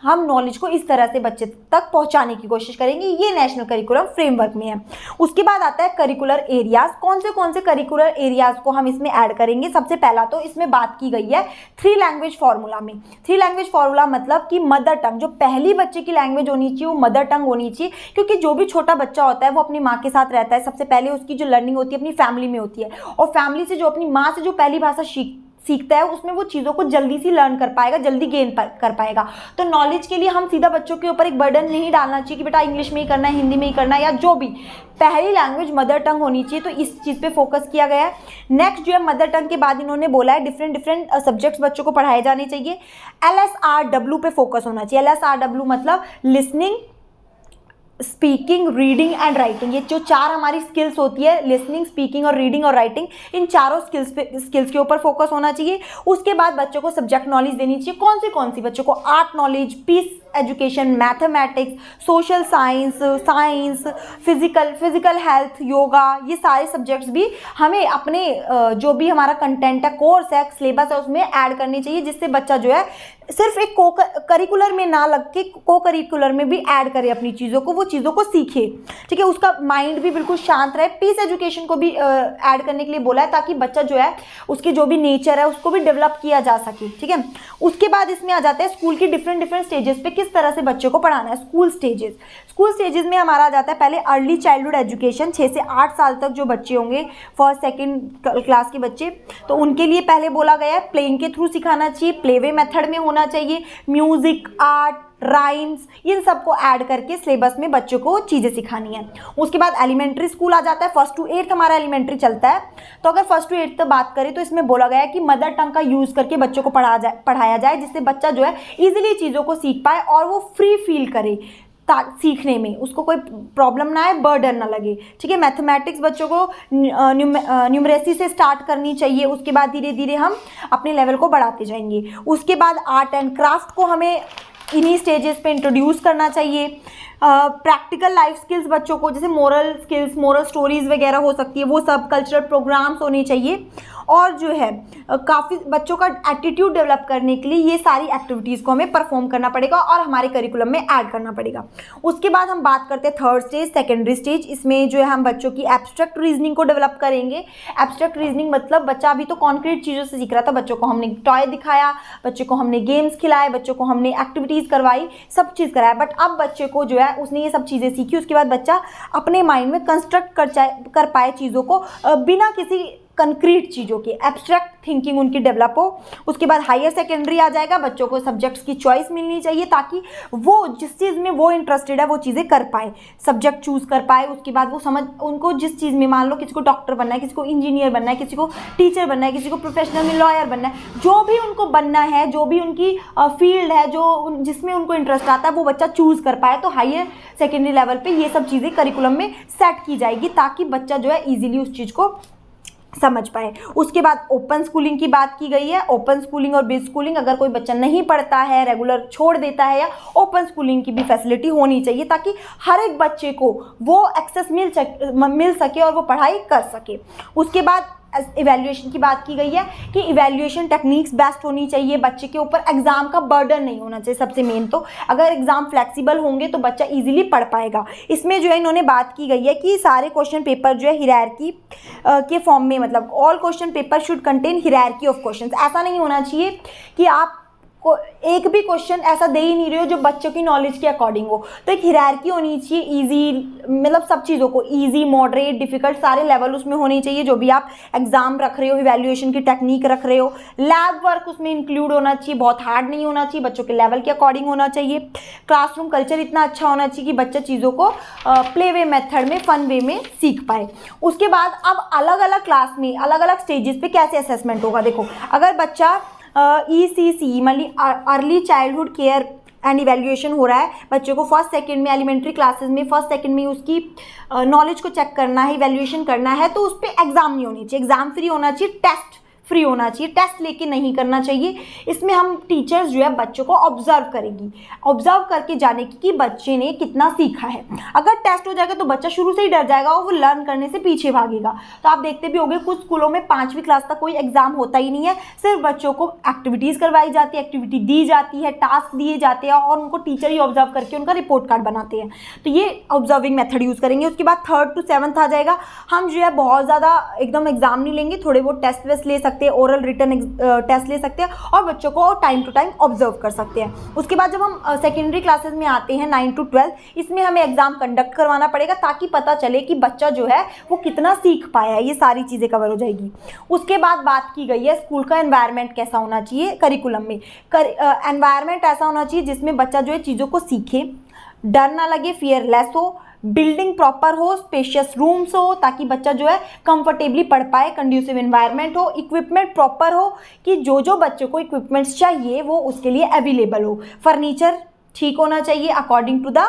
हम नॉलेज को इस तरह से बच्चे तक पहुंचाने की कोशिश करेंगे। ये नेशनल करिकुलम फ्रेमवर्क में है। उसके बाद आता है करिकुलर एरियाज। कौन से करिकुलर एरियाज को हम इसमें ऐड करेंगे? सबसे पहला तो इसमें बात की गई है 3 लैंग्वेज फार्मूला में। 3 लैंग्वेज फार्मूला मतलब कि मदर टंग, जो पहली बच्चे की लैंग्वेज होनी चाहिए वो मदर टंग होनी चाहिए, क्योंकि जो भी छोटा बच्चा होता है वो अपनी माँ के साथ रहता है। सबसे पहले उसकी जो लर्निंग होती है अपनी फैमिली में होती है, और फैमिली से जो अपनी माँ से जो पहली भाषा सीखता है उसमें वो चीज़ों को जल्दी से लर्न कर पाएगा, जल्दी गेन कर पाएगा। तो नॉलेज के लिए हम सीधा बच्चों के ऊपर एक बर्डन नहीं डालना चाहिए कि बेटा इंग्लिश में ही करना है, हिंदी में ही करना है, या जो भी पहली लैंग्वेज मदर टंग होनी चाहिए। तो इस चीज़ पे फोकस किया गया है। नेक्स्ट जो है मदर टंग के बाद इन्होंने बोला है डिफरेंट सब्जेक्ट्स बच्चों को पढ़ाए जाने चाहिए। LSRW पे फोकस होना चाहिए। LSRW मतलब listening, speaking, reading and writing. ये जो 4 हमारी स्किल्स होती है, लिसनिंग, स्पीकिंग और रीडिंग और राइटिंग, इन चारों स्किल्स के ऊपर फोकस होना चाहिए। उसके बाद बच्चों को सब्जेक्ट नॉलेज देनी चाहिए। कौन सी बच्चों को? Art knowledge, peace education, mathematics, social science, physical health, yoga, ये सारे सब्जेक्ट्स भी हमें अपने जो भी हमारा कंटेंट है, कोर्स है, सिलेबस है, उसमें ऐड करनी चाहिए, जिससे बच्चा जो है सिर्फ एक करिकुलर में ना लग के को करिकुलर में भी ऐड करे अपनी चीज़ों को, वो चीज़ों को सीखे, ठीक है। उसका माइंड भी बिल्कुल शांत रहे। पीस एजुकेशन को भी ऐड करने के लिए बोला है, ताकि बच्चा जो है उसके जो भी नेचर है उसको भी डेवलप किया जा सके, ठीक है। उसके बाद इसमें आ जाता है स्कूल की डिफरेंट स्टेजेस पे किस तरह से बच्चे को पढ़ाना है। स्कूल स्टेजेस में हमारा आ जाता है पहले अर्ली चाइल्डहुड एजुकेशन, 6 से 8 साल तक जो बच्चे होंगे, फर्स्ट सेकंड क्लास के बच्चे, तो उनके लिए पहले बोला गया है प्लेइंग के थ्रू सिखाना चाहिए, प्लेवे मेथड में होना चाहिए, म्यूजिक, आर्ट, राइम्स, इन सबको ऐड करके सिलेबस में बच्चों को चीज़ें सिखानी है। उसके बाद एलिमेंट्री स्कूल आ जाता है। 1st to 8th हमारा एलिमेंट्री चलता है। तो अगर 1st to 8th तक बात करें तो इसमें बोला गया है कि मदर टंग का यूज़ करके बच्चों को पढ़ाया जाए, जिससे बच्चा जो है ईजिली चीज़ों को सीख पाए और वो फ्री फील करे सीखने में, उसको कोई प्रॉब्लम ना आए, बर्डन ना लगे, ठीक है। मैथमेटिक्स बच्चों को न्यूमरेसी से स्टार्ट करनी चाहिए। उसके बाद धीरे धीरे हम अपने लेवल को बढ़ाते जाएंगे। उसके बाद आर्ट एंड क्राफ्ट को हमें इन्हीं स्टेजेस पे इंट्रोड्यूस करना चाहिए। प्रैक्टिकल लाइफ स्किल्स बच्चों को, जैसे मोरल स्किल्स, मोरल स्टोरीज वगैरह हो सकती है, वो सब कल्चरल प्रोग्राम्स होने चाहिए। और जो है काफ़ी बच्चों का एटीट्यूड डेवलप करने के लिए ये सारी एक्टिविटीज़ को हमें परफॉर्म करना पड़ेगा और हमारे करिकुलम में ऐड करना पड़ेगा। उसके बाद हम बात करते हैं 3rd स्टेज, सेकेंडरी स्टेज। इसमें जो है हम बच्चों की एब्स्ट्रैक्ट रीजनिंग को डेवलप करेंगे। एब्स्ट्रैक्ट रीजनिंग मतलब बच्चा अभी तो कॉन्क्रीट चीज़ों से सीख रहा था, बच्चों को हमने टॉय दिखाया, बच्चों को हमने गेम्स खिलाए, बच्चों को हमने एक्टिविटीज़ करवाई, सब चीज़ कराया। बट अब बच्चे को जो है उसने ये सब चीज़ें सीखी, उसके बाद बच्चा अपने माइंड में कंस्ट्रक्ट कर पाए चीज़ों को बिना किसी कंक्रीट चीज़ों की, एब्स्ट्रैक्ट थिंकिंग उनकी डेवलप हो। उसके बाद हायर सेकेंडरी आ जाएगा। बच्चों को सब्जेक्ट्स की चॉइस मिलनी चाहिए ताकि वो जिस चीज़ में वो इंटरेस्टेड है वो चीज़ें कर पाए, सब्जेक्ट चूज़ कर पाए। उसके बाद वो उनको जिस चीज़ में, मान लो किसी को डॉक्टर बनना है, किसी को इंजीनियर बनना है, किसी को टीचर बनना है, किसी को प्रोफेशनल में लॉयर बनना है, जो भी उनको बनना है, जो भी उनकी फील्ड है, जो जिसमें उनको इंटरेस्ट आता है वो बच्चा चूज़ कर पाए। तो हायर सेकेंडरी लेवल पर ये सब चीज़ें करिकुलम में सेट की जाएगी ताकि बच्चा जो है ईजिली उस चीज़ को समझ पाए। उसके बाद ओपन स्कूलिंग की बात की गई है। ओपन स्कूलिंग और ब्रिज स्कूलिंग, अगर कोई बच्चा नहीं पढ़ता है, रेगुलर छोड़ देता है, या ओपन स्कूलिंग की भी फैसिलिटी होनी चाहिए ताकि हर एक बच्चे को वो एक्सेस मिल सके और वो पढ़ाई कर सके। उसके बाद इवैल्यूएशन की बात की गई है कि इवैल्यूएशन टेक्निक्स बेस्ट होनी चाहिए, बच्चे के ऊपर एग्जाम का बर्डन नहीं होना चाहिए। सबसे मेन तो अगर एग्जाम फ्लेक्सिबल होंगे तो बच्चा इजीली पढ़ पाएगा। इसमें जो है इन्होंने बात की गई है कि सारे क्वेश्चन पेपर जो है हिरार्की के फॉर्म में, मतलब all question paper should contain hierarchy of questions. ऐसा नहीं होना चाहिए कि आप एक भी क्वेश्चन ऐसा दे ही नहीं रहे हो जो बच्चों की नॉलेज के अकॉर्डिंग हो। तो एक हिरार्की होनी चाहिए, इजी मतलब सब चीज़ों को इजी, मॉडरेट, डिफिकल्ट सारे लेवल उसमें होने चाहिए। जो भी आप एग्जाम रख रहे हो, इवैल्यूएशन की टेक्निक रख रहे हो, लैब वर्क उसमें इंक्लूड होना चाहिए, बहुत हार्ड नहीं होना चाहिए, बच्चों के लेवल के अकॉर्डिंग होना चाहिए। क्लासरूम कल्चर इतना अच्छा होना चाहिए कि बच्चा चीज़ों को प्ले वे मेथड में, फन वे में सीख पाए। उसके बाद अब अलग अलग क्लास में अलग अलग स्टेजेस पे कैसे असेसमेंट होगा। देखो, अगर बच्चा ECC मतलब early childhood care and evaluation हो रहा है, बच्चों को फर्स्ट सेकंड में, एलिमेंट्री क्लासेस में फर्स्ट सेकंड में उसकी नॉलेज को चेक करना है, इवैल्यूएशन करना है, तो उस पर एग्जाम नहीं होनी चाहिए, एग्जाम फ्री होना चाहिए, टेस्ट फ्री होना चाहिए, टेस्ट लेके नहीं करना चाहिए। इसमें हम टीचर्स जो है बच्चों को ऑब्जर्व करेंगी, ऑब्जर्व करके जाने की कि बच्चे ने कितना सीखा है। अगर टेस्ट हो जाएगा तो बच्चा शुरू से ही डर जाएगा और वो लर्न करने से पीछे भागेगा। तो आप देखते भी होंगे कुछ स्कूलों में 5वीं क्लास तक कोई एग्जाम होता ही नहीं है, सिर्फ बच्चों को एक्टिविटीज़ करवाई जाती है, एक्टिविटी दी जाती है, टास्क दिए जाते हैं और उनको टीचर ही ऑब्जर्व करके उनका रिपोर्ट कार्ड बनाते हैं। तो ये ऑब्जर्विंग मेथड यूज़ करेंगे। उसके बाद 3rd to 7th आ जाएगा। हम जो है बहुत ज़्यादा एकदम एग्जाम नहीं लेंगे, थोड़े बहुत टेस्ट वेस्ट ले सकते हैं, ओरल रिटन टेस्ट ले सकते हैं और बच्चों को टाइम टू टाइम ऑब्जर्व कर सकते हैं। उसके बाद जब हम सेकेंडरी क्लासेस में आते हैं 9 to 12, इसमें हमें एग्जाम कंडक्ट करवाना पड़ेगा ताकि पता चले कि बच्चा जो है वो कितना सीख पाया है। ये सारी चीज़ें कवर हो जाएगी। उसके बाद बात की गई है स्कूल का एनवायरनमेंट कैसा होना चाहिए। करिकुलम में एनवायरनमेंट ऐसा होना चाहिए जिसमें बच्चा जो है चीज़ों को सीखे, डर ना लगे, फियरलेस हो, बिल्डिंग प्रॉपर हो, स्पेशियस रूम्स हो ताकि बच्चा जो है कंफर्टेबली पढ़ पाए, कंड्यूसिव एनवायरनमेंट हो, इक्विपमेंट प्रॉपर हो कि जो बच्चों को इक्विपमेंट्स चाहिए वो उसके लिए अवेलेबल हो, फर्नीचर ठीक होना चाहिए, अकॉर्डिंग टू द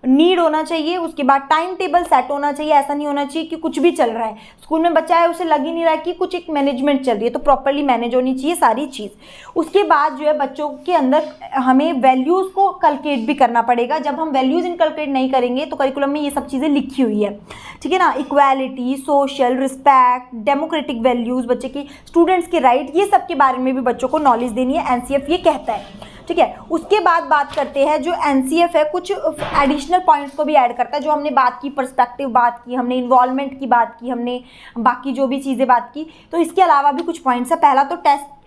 नीड होना चाहिए। उसके बाद टाइम टेबल सेट होना चाहिए, ऐसा नहीं होना चाहिए कि कुछ भी चल रहा है, स्कूल में बच्चा है उसे लग ही नहीं रहा है कि कुछ एक मैनेजमेंट चल रही है, तो प्रॉपरली मैनेज होनी चाहिए सारी चीज़। उसके बाद जो है बच्चों के अंदर हमें वैल्यूज़ को कल्केट भी करना पड़ेगा। जब हम वैल्यूज़ इनकल्केट नहीं करेंगे तो करिकुलम में ये सब चीज़ें लिखी हुई है, ठीक है ना, equality, social, respect, democratic values, बच्चे की स्टूडेंट्स के राइट, ये सब के बारे में भी बच्चों को नॉलेज देनी है, NCF ये कहता है, ठीक है। उसके बाद बात करते हैं जो NCF है कुछ एडिशनल पॉइंट्स को भी ऐड करता है। जो हमने बात की, पर्सपेक्टिव बात की, हमने इन्वॉल्वमेंट की बात की, हमने बाकी जो भी चीज़ें बात की, तो इसके अलावा भी कुछ पॉइंट्स है। पहला तो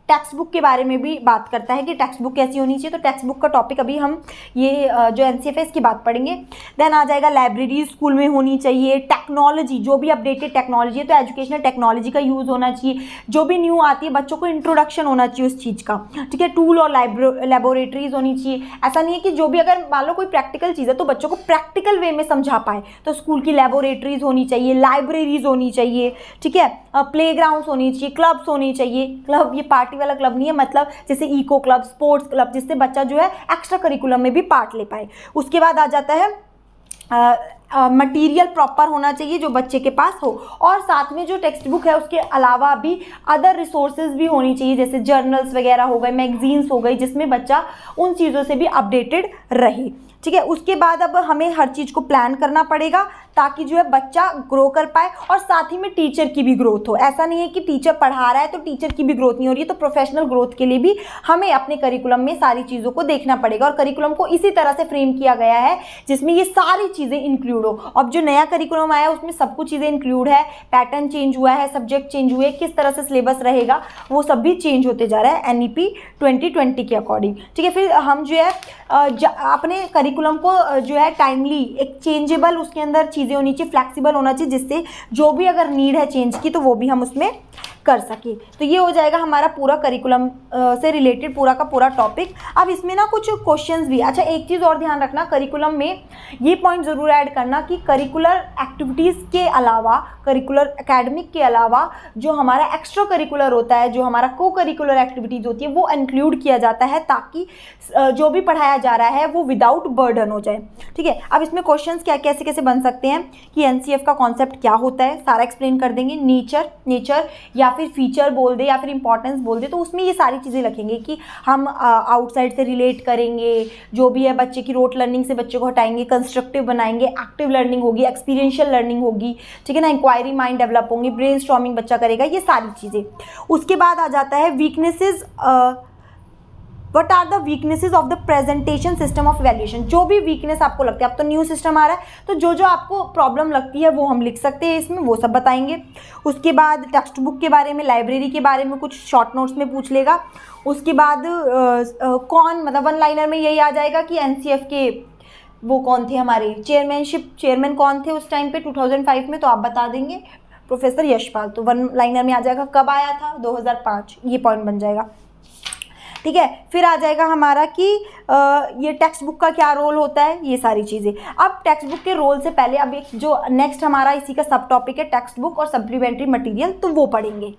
टेक्स्ट बुक के बारे में भी बात करता है कि टेक्स्ट बुक कैसी होनी चाहिए। तो टेक्स्ट बुक का टॉपिक अभी हम ये जो NCF है इसकी बात पढ़ेंगे। देन आ जाएगा लाइब्रेरी स्कूल में होनी चाहिए, टेक्नोलॉजी, जो भी अपडेटेड टेक्नोलॉजी है तो एजुकेशनल टेक्नोलॉजी का यूज़ होना चाहिए, जो भी न्यू आती है बच्चों को इंट्रोडक्शन होना चाहिए उस चीज़ का, ठीक है। टूल और लेबोरेटरीज होनी चाहिए। ऐसा नहीं है कि जो भी अगर मान लो कोई प्रैक्टिकल चीज़ है तो बच्चों को प्रैक्टिकल वे में समझा पाए, तो स्कूल की लेबोरेटरीज होनी चाहिए, लाइब्रेरीज होनी चाहिए, ठीक है, प्ले ग्राउंड्स होनी चाहिए, क्लब्स होनी चाहिए। क्लब ये पार्टी वाला क्लब नहीं है, मतलब जैसे इको क्लब, स्पोर्ट्स क्लब, जिससे बच्चा जो है एक्स्ट्रा करिकुलम में भी पार्ट ले पाए। उसके बाद आ जाता है मटेरियल प्रॉपर होना चाहिए जो बच्चे के पास हो, और साथ में जो टेक्स्ट बुक है उसके अलावा भी अदर रिसोर्सेज भी होनी चाहिए, जैसे जर्नल्स वगैरह हो गए, मैगजीन्स हो गई, जिसमें बच्चा उन चीज़ों से भी अपडेटेड रहे, ठीक है। उसके बाद अब हमें हर चीज़ को प्लान करना पड़ेगा ताकि जो है बच्चा ग्रो कर पाए और साथ ही में टीचर की भी ग्रोथ हो। ऐसा नहीं है कि टीचर पढ़ा रहा है तो टीचर की भी ग्रोथ नहीं हो रही है, तो प्रोफेशनल ग्रोथ के लिए भी हमें अपने करिकुलम में सारी चीज़ों को देखना पड़ेगा। और करिकुलम को इसी तरह से फ्रेम किया गया है जिसमें ये सारी चीज़ें इंक्लूड हो। अब जो नया करिकुलम आया है उसमें सब कुछ चीज़ें इंक्लूड है, पैटर्न चेंज हुआ है, सब्जेक्ट चेंज हुए, किस तरह से सिलेबस रहेगा वो सब भी चेंज होते जा रहा है NEP 2020 के अकॉर्डिंग, ठीक है। फिर हम जो है अपने करिकुलम को जो है टाइमली एक चेंजेबल उसके अंदर चीज़ें होनी चाहिए, फ्लैक्सिबल होना चाहिए, जिससे जो भी अगर नीड है चेंज की तो वो भी हम उसमें कर सके। तो ये हो जाएगा हमारा पूरा करिकुलम से रिलेटेड पूरा का पूरा टॉपिक। अब इसमें ना कुछ क्वेश्चंस भी, अच्छा एक चीज़ और ध्यान रखना, करिकुलम में ये पॉइंट ज़रूर ऐड करना कि करिकुलर एक्टिविटीज़ के अलावा, करिकुलर एकेडमिक के अलावा जो हमारा एक्स्ट्रा करिकुलर होता है, जो हमारा को करिकुलर एक्टिविटीज़ होती है वो इंक्लूड किया जाता है ताकि जो भी पढ़ाया जा रहा है वो विदाउट बर्डन हो जाए, ठीक है। अब इसमें क्वेश्चंस क्या कैसे कैसे बन सकते हैं कि NCF का कॉन्सेप्ट क्या होता है सारा एक्सप्लेन कर देंगे, नेचर या फिर फीचर बोल दे या फिर इंपॉर्टेंस बोल दे, तो उसमें ये सारी चीज़ें लिखेंगे कि हम आउटसाइड से रिलेट करेंगे, जो भी है बच्चे की रोट लर्निंग से बच्चे को हटाएंगे, कंस्ट्रक्टिव बनाएंगे, एक्टिव लर्निंग होगी, एक्सपीरियंशियल लर्निंग होगी, ठीक है ना, इंक्वायरी माइंड डेवलप होंगे, ब्रेनस्टॉर्मिंग बच्चा करेगा, ये सारी चीज़ें। उसके बाद आ जाता है weaknesses what are the weaknesses of the presentation system of evaluation, जो भी वीकनेस आपको लगती है, अब तो न्यू सिस्टम आ रहा है तो जो जो आपको प्रॉब्लम लगती है वो हम लिख सकते हैं इसमें, वो सब बताएंगे। उसके बाद टेक्स्ट बुक के बारे में, लाइब्रेरी के बारे में कुछ शॉर्ट नोट्स में पूछ लेगा। उसके बाद कौन, मतलब वन लाइनर में यही आ जाएगा कि एनसीएफ के वो कौन थे हमारे चेयरमैन कौन थे उस टाइम पे 2005 में, तो आप बता देंगे प्रोफेसर यशपाल, तो वन लाइनर में आ जाएगा कब आया था, 2005, ये पॉइंट बन जाएगा। ठीक है, फिर आ जाएगा हमारा कि ये टेक्स्ट बुक का क्या रोल होता है, ये सारी चीज़ें। अब टेक्स्ट बुक के रोल से पहले अब एक जो नेक्स्ट हमारा इसी का सब टॉपिक है टेक्स्ट बुक और सप्लीमेंट्री मटेरियल, तो वो पढ़ेंगे।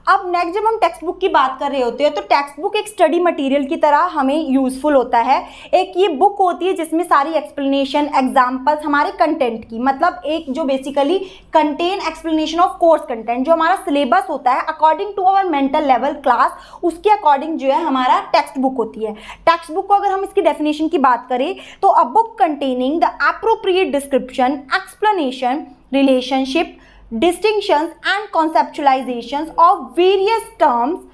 अब नेक्स्ट जब हम टेक्स्ट बुक की बात कर रहे होते हैं तो टेक्स्ट बुक एक स्टडी मटेरियल की तरह हमें यूज़फुल होता है। एक ये बुक होती है जिसमें सारी एक्सप्लेनेशन, एग्जांपल्स हमारे कंटेंट की, मतलब एक जो basically content explanation of course content, जो हमारा सिलेबस होता है according to our mental level class, उसके अकॉर्डिंग जो है हमारा टेक्स्ट बुक होती है। टेक्स्ट बुक को अगर हम इसकी डेफिनेशन की बात करें तो a book containing the appropriate description, explanation, relationship, distinctions and conceptualizations of various terms,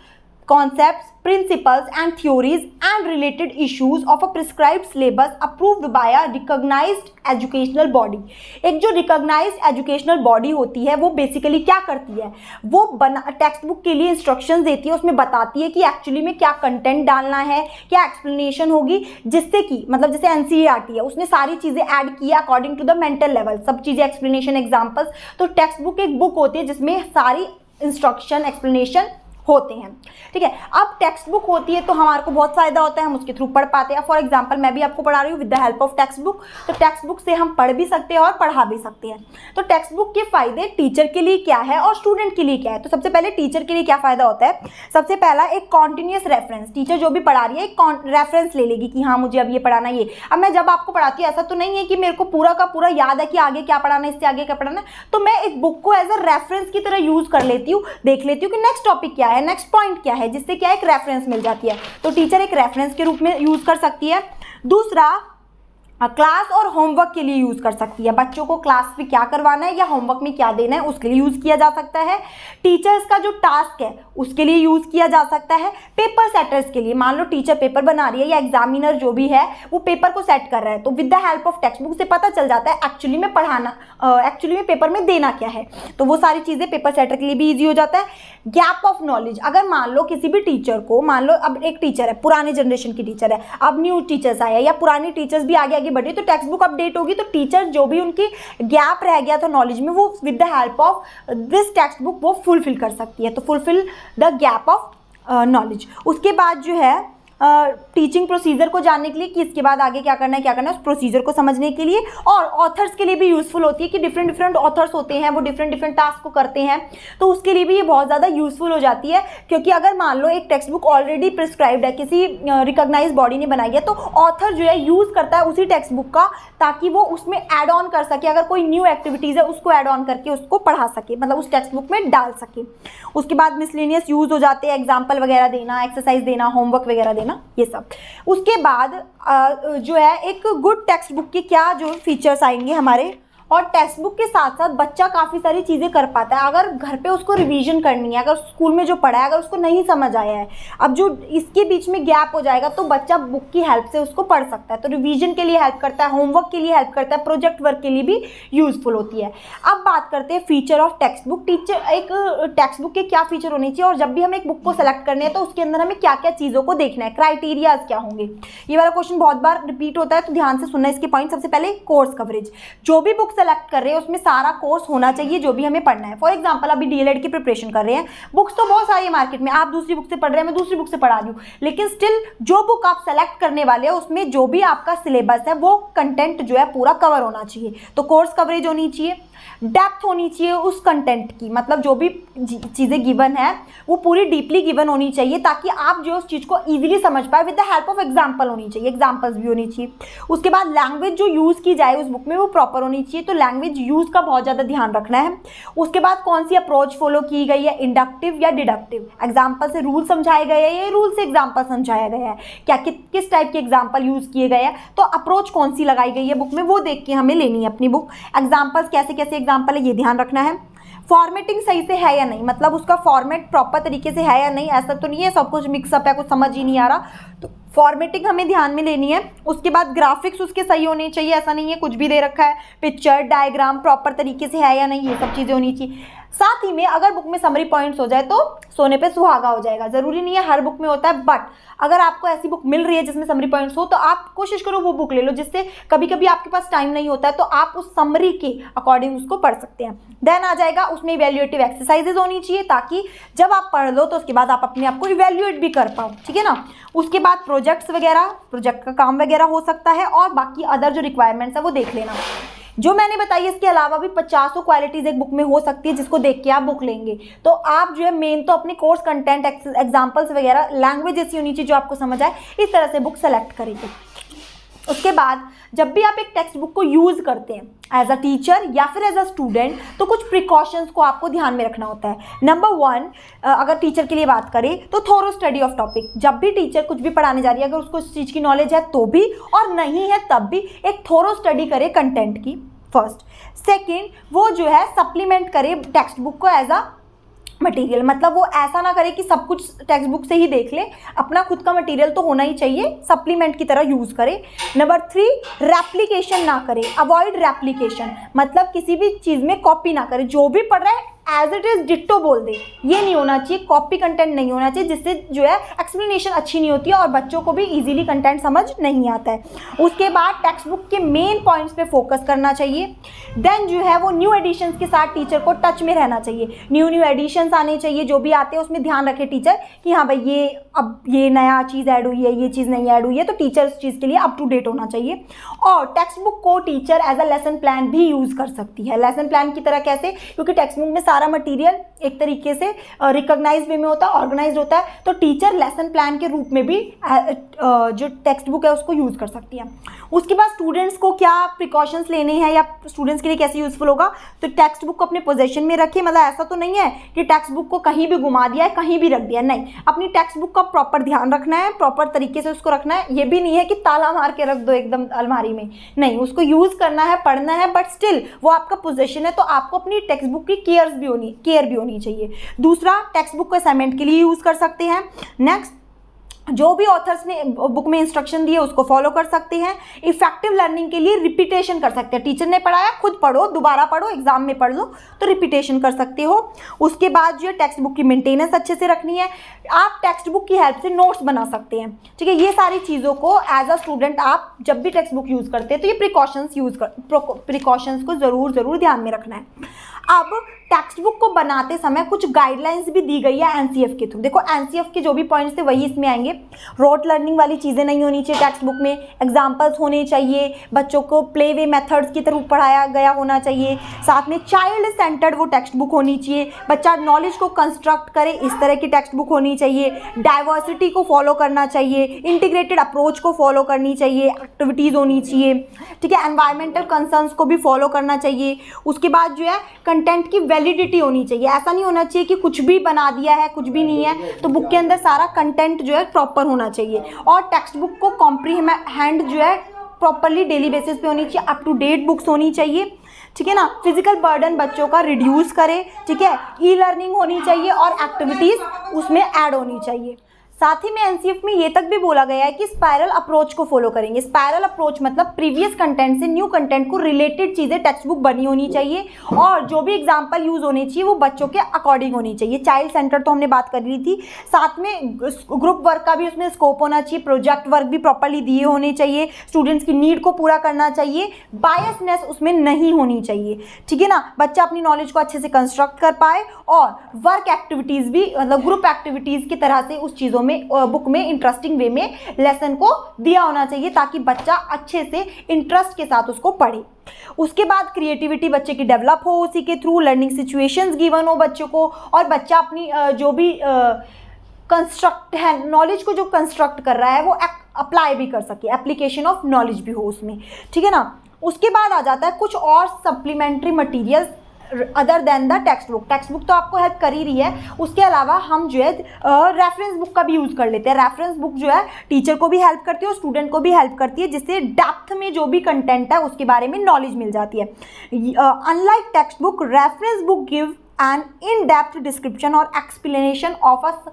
concepts, principles and theories and related issues of a prescribed syllabus approved by a recognized educational body। एक जो recognized educational body होती है वो basically क्या करती है, वो text book के लिए इंस्ट्रक्शंस देती है, उसमें बताती है कि एक्चुअली में क्या कंटेंट डालना है, क्या एक्सप्लेनेशन होगी, जिससे कि मतलब जैसे एनसीईआरटी है उसने सारी चीज़ें ऐड की है according to the mental level, सब चीज़ें एक्सप्लेनेशन, एग्जाम्पल्स। तो टेक्स्ट बुक एक बुक होती है जिसमें सारी इंस्ट्रक्शन, एक्सप्लेनेशन होते हैं। ठीक है, अब टेक्स्ट बुक होती है तो हमारे को बहुत फायदा होता है, हम उसके थ्रू पढ़ पाते हैं। फॉर एग्जांपल मैं भी आपको पढ़ा रही हूँ with the help of text book, तो टेक्स्ट बुक से हम पढ़ भी सकते हैं और पढ़ा भी सकते हैं। तो टेक्स्ट बुक के फायदे टीचर के लिए क्या है और स्टूडेंट के लिए क्या है। तो सबसे पहले टीचर के लिए क्या फायदा होता है, सबसे पहला एक कॉन्टिन्यूस रेफरेंस, टीचर जो भी पढ़ा रही है एक रेफरेंस ले लेगी कि हाँ मुझे अब ये पढ़ाना है। अब मैं जब आपको पढ़ाती हूँ ऐसा तो नहीं है कि मेरे को पूरा का पूरा याद है कि आगे क्या पढ़ाना है, इससे आगे क्या पढ़ाना है, तो मैं एक बुक को एज अ रेफरेंस की तरह यूज कर लेती हूँ, देख लेती हूँ कि नेक्स्ट टॉपिक क्या है, नेक्स्ट पॉइंट क्या है, जिससे क्या एक रेफरेंस मिल जाती है। तो टीचर एक रेफरेंस के रूप में यूज कर सकती है। दूसरा, क्लास और होमवर्क के लिए यूज कर सकती है, बच्चों को क्लास में क्या करवाना है या होमवर्क में क्या देना है उसके लिए यूज किया जा सकता है। टीचर्स का जो टास्क है उसके लिए यूज किया जा सकता है। पेपर सेटर्स के लिए, मान लो टीचर पेपर बना रही है या एग्जामिनर जो भी है वो पेपर को सेट कर रहा है, तो with the help of text book से पता चल जाता है एक्चुअली में पढ़ाना, एक्चुअली में पेपर में देना क्या है, तो वो सारी चीजें पेपर सेटर के लिए भी ईजी हो जाता है। गैप ऑफ नॉलेज, अगर मान लो किसी भी टीचर को, मान लो अब एक टीचर है, पुराने जनरेशन की टीचर है, अब न्यू टीचर्स आए या पुरानी टीचर्स भी आगे आगे बढ़े, तो टेक्स्ट बुक अपडेट होगी, तो टीचर जो भी उनकी गैप रह गया था नॉलेज में, वो with the help of this text book वो फुलफिल कर सकती है, तो fulfil the gap of knowledge. उसके बाद जो है टीचिंग प्रोसीजर को जानने के लिए कि इसके बाद आगे क्या करना है, उस प्रोसीजर को समझने के लिए, और ऑथर्स के लिए भी यूजफुल होती है कि डिफरेंट ऑथर्स होते हैं, वो डिफरेंट टास्क को करते हैं, तो उसके लिए भी ये बहुत ज़्यादा यूजफुल हो जाती है। क्योंकि अगर मान लो एक टेक्स्ट बुक ऑलरेडी प्रिस्क्राइब्ड है, किसी रिकॉग्नाइज्ड बॉडी ने बनाई है, तो ऑथर जो है यूज़ करता है उसी टेक्स्ट बुक का ताकि वो उसमें ऐड ऑन कर सके, अगर कोई न्यू एक्टिविटीज़ है उसको ऐड ऑन करके उसको पढ़ा सके, मतलब उस टेक्स्ट बुक में डाल सके। उसके बाद मिसलेनियस यूज़ हो जाते हैं, एग्जाम्पल वगैरह देना, एक्सरसाइज देना, होमवर्क वगैरह देना, ये सब। उसके बाद जो है एक गुड टेक्स्ट बुक के क्या जो फीचर्स आएंगे हमारे, और टेक्स्ट बुक के साथ साथ बच्चा काफ़ी सारी चीज़ें कर पाता है। अगर घर पे उसको रिवीजन करनी है, अगर स्कूल में जो पढ़ा है अगर उसको नहीं समझ आया है, अब जो इसके बीच में गैप हो जाएगा, तो बच्चा बुक की हेल्प से उसको पढ़ सकता है, तो रिवीजन के लिए हेल्प करता है, होमवर्क के लिए हेल्प करता है, प्रोजेक्ट वर्क के लिए भी यूजफुल होती है। अब बात करते हैं फीचर ऑफ टेक्स्ट बुक। एक टेक्स्ट बुक के क्या फीचर होने चाहिए, और जब भी हम एक बुक को सेलेक्ट करने हैं तो उसके अंदर हमें क्या क्या चीज़ों को देखना है, क्राइटेरियाज क्या होंगे। ये वाला क्वेश्चन बहुत बार रिपीट होता है, तो ध्यान से सुनना इसके पॉइंट। सबसे पहले कोर्स कवरेज, जो भी बुक सेलेक्ट कर रहे हैं उसमें सारा कोर्स होना चाहिए जो भी हमें पढ़ना है। फॉर एग्जांपल अभी डीएलएड की प्रिपरेशन कर रहे हैं, बुक्स तो बहुत सारी है मार्केट में, आप दूसरी बुक से पढ़ रहे हैं, मैं दूसरी बुक से पढ़ा रही हूँ, लेकिन स्टिल जो बुक आप सेलेक्ट करने वाले हैं उसमें जो भी आपका सिलेबस है वो कंटेंट जो है पूरा कवर होना चाहिए। तो कोर्स कवरेज होनी चाहिए, डेप्थ होनी चाहिए उस कंटेंट की, मतलब जो भी चीज़ें गिवन है वो पूरी डीपली गिवन होनी चाहिए ताकि आप जो उस चीज़ को इजीली समझ पाए। With the help of example होनी चाहिए, एग्जांपल्स भी होनी चाहिए। उसके बाद लैंग्वेज जो यूज़ की जाए उस बुक में वो प्रॉपर होनी चाहिए, तो लैंग्वेज यूज़ का बहुत ज़्यादा ध्यान रखना है। उसके बाद कौन सी अप्रोच फॉलो की गई है, इंडक्टिव या डिडक्टिव, एग्जाम्पल से रूल समझाए गए हैं या रूल से एग्जाम्पल समझाया गया है, क्या किस टाइप के एग्जाम्पल यूज़ किए गए हैं, तो अप्रोच कौन सी लगाई गई है बुक में वो देख के हमें लेनी है अपनी बुक। एग्जाम्पल्स कैसे कैसे एग्जाम्पल है ये ध्यान रखना है। फॉर्मेटिंग सही से है या नहीं, मतलब उसका फॉर्मेट प्रॉपर तरीके से है या नहीं, ऐसा तो नहीं है सब कुछ मिक्सअप है, कुछ समझ ही नहीं आ रहा, तो फॉर्मेटिंग हमें ध्यान में लेनी है। उसके बाद ग्राफिक्स उसके सही होने चाहिए, ऐसा नहीं है कुछ भी दे रखा है, पिक्चर डायग्राम प्रॉपर तरीके से है या नहीं, ये सब चीज़ें होनी चाहिए। साथ ही में अगर बुक में समरी पॉइंट्स हो जाए तो सोने पे सुहागा हो जाएगा। ज़रूरी नहीं है हर बुक में होता है, बट अगर आपको ऐसी बुक मिल रही है जिसमें समरी पॉइंट्स हो तो आप कोशिश करो वो बुक ले लो, जिससे कभी कभी आपके पास टाइम नहीं होता है तो आप उस समरी के अकॉर्डिंग उसको पढ़ सकते हैं। देन आ जाएगा उसमें इवैल्यूएटिव एक्सरसाइजेज होनी चाहिए, ताकि जब आप पढ़ लो तो उसके बाद आप अपने आप को इवैल्यूएट भी कर पाओ, ठीक है ना। उसके बाद प्रोजेक्ट्स वगैरह, प्रोजेक्ट का काम वगैरह हो सकता है, और बाकी अदर जो रिक्वायरमेंट्स है वो देख लेना। जो मैंने बताई इसके अलावा भी 50 क्वालिटीज एक बुक में हो सकती है, जिसको देख के आप बुक लेंगे। तो आप जो है मेन तो अपने कोर्स कंटेंट, एग्जाम्पल्स वगैरह, लैंग्वेज ऐसी होनी चाहिए जो आपको समझ आए, इस तरह से बुक सेलेक्ट करेंगे। उसके बाद जब भी आप एक टेक्स्ट बुक को यूज़ करते हैं एज अ टीचर या फिर एज अ स्टूडेंट, तो कुछ प्रिकॉशंस को आपको ध्यान में रखना होता है। नंबर 1, अगर टीचर के लिए बात करें तो थोरो स्टडी ऑफ टॉपिक। जब भी टीचर कुछ भी पढ़ाने जा रही है, अगर उसको इस चीज़ की नॉलेज है तो भी, और नहीं है तब भी, एक थोरो स्टडी करे कंटेंट की फर्स्ट। सेकेंड, वो जो है सप्लीमेंट करे टेक्स्ट बुक को एज अ मटेरियल, मतलब वो ऐसा ना करे कि सब कुछ टेक्स्ट बुक से ही देख ले, अपना खुद का मटेरियल तो होना ही चाहिए, सप्लीमेंट की तरह यूज़ करे। नंबर 3, रेप्लिकेशन ना करे, अवॉइड रेप्लिकेशन, मतलब किसी भी चीज़ में कॉपी ना करे, जो भी पढ़ रहा है एज इट इज़ डिट्टो बोल दे, ये नहीं होना चाहिए, कॉपी कंटेंट नहीं होना चाहिए, जिससे जो है एक्सप्लेनेशन अच्छी नहीं होती है और बच्चों को भी इजीली कंटेंट समझ नहीं आता है। उसके बाद टेक्स्ट बुक के मेन पॉइंट्स पे फोकस करना चाहिए। देन जो है वो न्यू एडिशंस के साथ टीचर को टच में रहना चाहिए, न्यू एडिशंस आने चाहिए, जो भी आते हैं उसमें ध्यान रखे टीचर कि हाँ भाई ये अब ये नया चीज़ ऐड हुई है, ये चीज़ नहीं ऐड हुई है, तो टीचर उस चीज़ के लिए अप टू डेट होना चाहिए। और टेक्स्ट बुक को teacher as a lesson plan भी यूज़ कर सकती है। लेसन प्लान की तरह कैसे? क्योंकि टेक्स्ट बुक में सारा मटीरियल एक तरीके से रिकॉग्नाइज वे में होता है, ऑर्गेनाइज होता है, तो टीचर लेसन प्लान के रूप में भी जो टेक्स्ट बुक है उसको यूज़ कर सकती है। उसके बाद स्टूडेंट्स को क्या प्रिकॉशंस लेने हैं या स्टूडेंट्स के लिए कैसे यूज़फुल होगा, तो टेक्स्ट बुक को अपने पोजेशन में रखिए। मतलब ऐसा तो नहीं है कि टेक्स्ट बुक को कहीं भी घुमा दिया है, कहीं भी रख दिया, नहीं, अपनी टेक्स्ट बुक का प्रॉपर ध्यान रखना है, प्रॉपर तरीके से उसको रखना है। ये भी नहीं है कि ताला मार के रख दो एकदम अलमारी में, नहीं, उसको यूज़ करना है, पढ़ना है, बट स्टिल वो आपका पोजेशन है, तो आपको अपनी टेक्स्ट बुक की केयर भी होनी चाहिए। दूसरा, टेक्स्ट बुक को असाइनमेंट के लिए यूज़ कर सकते हैं। नेक्स्ट, जो भी ऑथर्स ने बुक में इंस्ट्रक्शन दिए उसको फॉलो कर सकते हैं। इफेक्टिव लर्निंग के लिए रिपीटेशन कर सकते हैं, टीचर ने पढ़ाया खुद पढ़ो, दोबारा पढ़ो, एग्जाम में पढ़ लो, तो रिपीटेशन कर सकते हो। उसके बाद जो है टेक्स्ट बुक की मेंटेनेंस अच्छे से रखनी है। आप टेक्स्ट बुक की हेल्प से नोट्स बना सकते हैं, ठीक है। ये सारी चीज़ों को एज अ स्टूडेंट आप जब भी टेक्स्ट बुक यूज़ करते हैं तो ये प्रिकॉशंस को ज़रूर ध्यान में रखना है। अब टेक्स्ट बुक को बनाते समय कुछ गाइडलाइंस भी दी गई है एनसीएफ के थ्रू। देखो एनसीएफ के जो भी पॉइंट्स थे वही इसमें आएंगे। रोट लर्निंग वाली चीज़ें नहीं होनी चाहिए टेक्स्ट बुक में, एग्जाम्पल्स होने चाहिए, बच्चों को प्ले वे मेथड्स की तरफ पढ़ाया गया होना चाहिए, साथ में चाइल्ड सेंटर्ड वो टेक्स्ट बुक होनी चाहिए, बच्चा नॉलेज को कंस्ट्रक्ट करे इस तरह की टेक्स्ट बुक होनी चाहिए, डाइवर्सिटी को फॉलो करना चाहिए, इंटीग्रेटेड अप्रोच को फॉलो करनी चाहिए, एक्टिविटीज़ होनी चाहिए, ठीक है, एनवायरमेंटल कंसर्न्स को भी फॉलो करना चाहिए। उसके बाद जो है कंटेंट की वैलिडिटी होनी चाहिए, ऐसा नहीं होना चाहिए कि कुछ भी बना दिया है, कुछ भी नहीं है, तो बुक के अंदर सारा कंटेंट जो है प्रॉपर होना चाहिए। और टेक्स्ट बुक को कॉम्प्रीहेंड जो है प्रॉपरली डेली बेसिस पे होनी चाहिए, अप टू डेट बुक्स होनी चाहिए, ठीक है ना। फिजिकल बर्डन बच्चों का रिड्यूस करे, ठीक है, ई लर्निंग होनी चाहिए और एक्टिविटीज़ उसमें ऐड होनी चाहिए। साथ ही में एनसीएफ में ये तक भी बोला गया है कि स्पायरल अप्रोच को फॉलो करेंगे। स्पायरल अप्रोच मतलब प्रीवियस कंटेंट से न्यू कंटेंट को रिलेटेड चीज़ें टेक्स्ट बुक बनी होनी चाहिए और जो भी एग्जांपल यूज़ होने चाहिए वो बच्चों के अकॉर्डिंग होनी चाहिए। चाइल्ड सेंटर तो हमने बात कर ली थी, साथ में ग्रुप वर्क का भी उसमें स्कोप होना चाहिए, प्रोजेक्ट वर्क भी प्रॉपरली दिए होने चाहिए, स्टूडेंट्स की नीड को पूरा करना चाहिए, बायसनेस उसमें नहीं होनी चाहिए, ठीक है ना। बच्चा अपनी नॉलेज को अच्छे से कंस्ट्रक्ट कर पाए और वर्क एक्टिविटीज़ भी मतलब ग्रुप एक्टिविटीज़ की तरह से उस चीज़ों बुक में इंटरेस्टिंग वे में लेसन को दिया होना चाहिए ताकि बच्चा अच्छे से इंटरेस्ट के साथ उसको पढ़े। उसके बाद क्रिएटिविटी बच्चे की डेवलप हो, उसी के थ्रू लर्निंग सिचुएशंस गिवन हो बच्चों को, और बच्चा अपनी जो भी कंस्ट्रक्ट है नॉलेज को जो कंस्ट्रक्ट कर रहा है वो अप्लाई भी कर सके, एप्लीकेशन ऑफ नॉलेज भी हो उसमें, ठीक है ना। उसके बाद आ जाता है कुछ और supplementary materials other than the text book. Text book तो आपको हेल्प कर ही रही है, उसके अलावा हम जो है रेफरेंस बुक का भी यूज़ कर लेते हैं। रेफरेंस बुक जो है टीचर को भी हेल्प करती है और स्टूडेंट को भी हेल्प करती है, जिससे डेप्थ में जो भी कंटेंट है उसके बारे में नॉलेज मिल जाती है। Unlike text book, reference book give an in depth description और explanation of a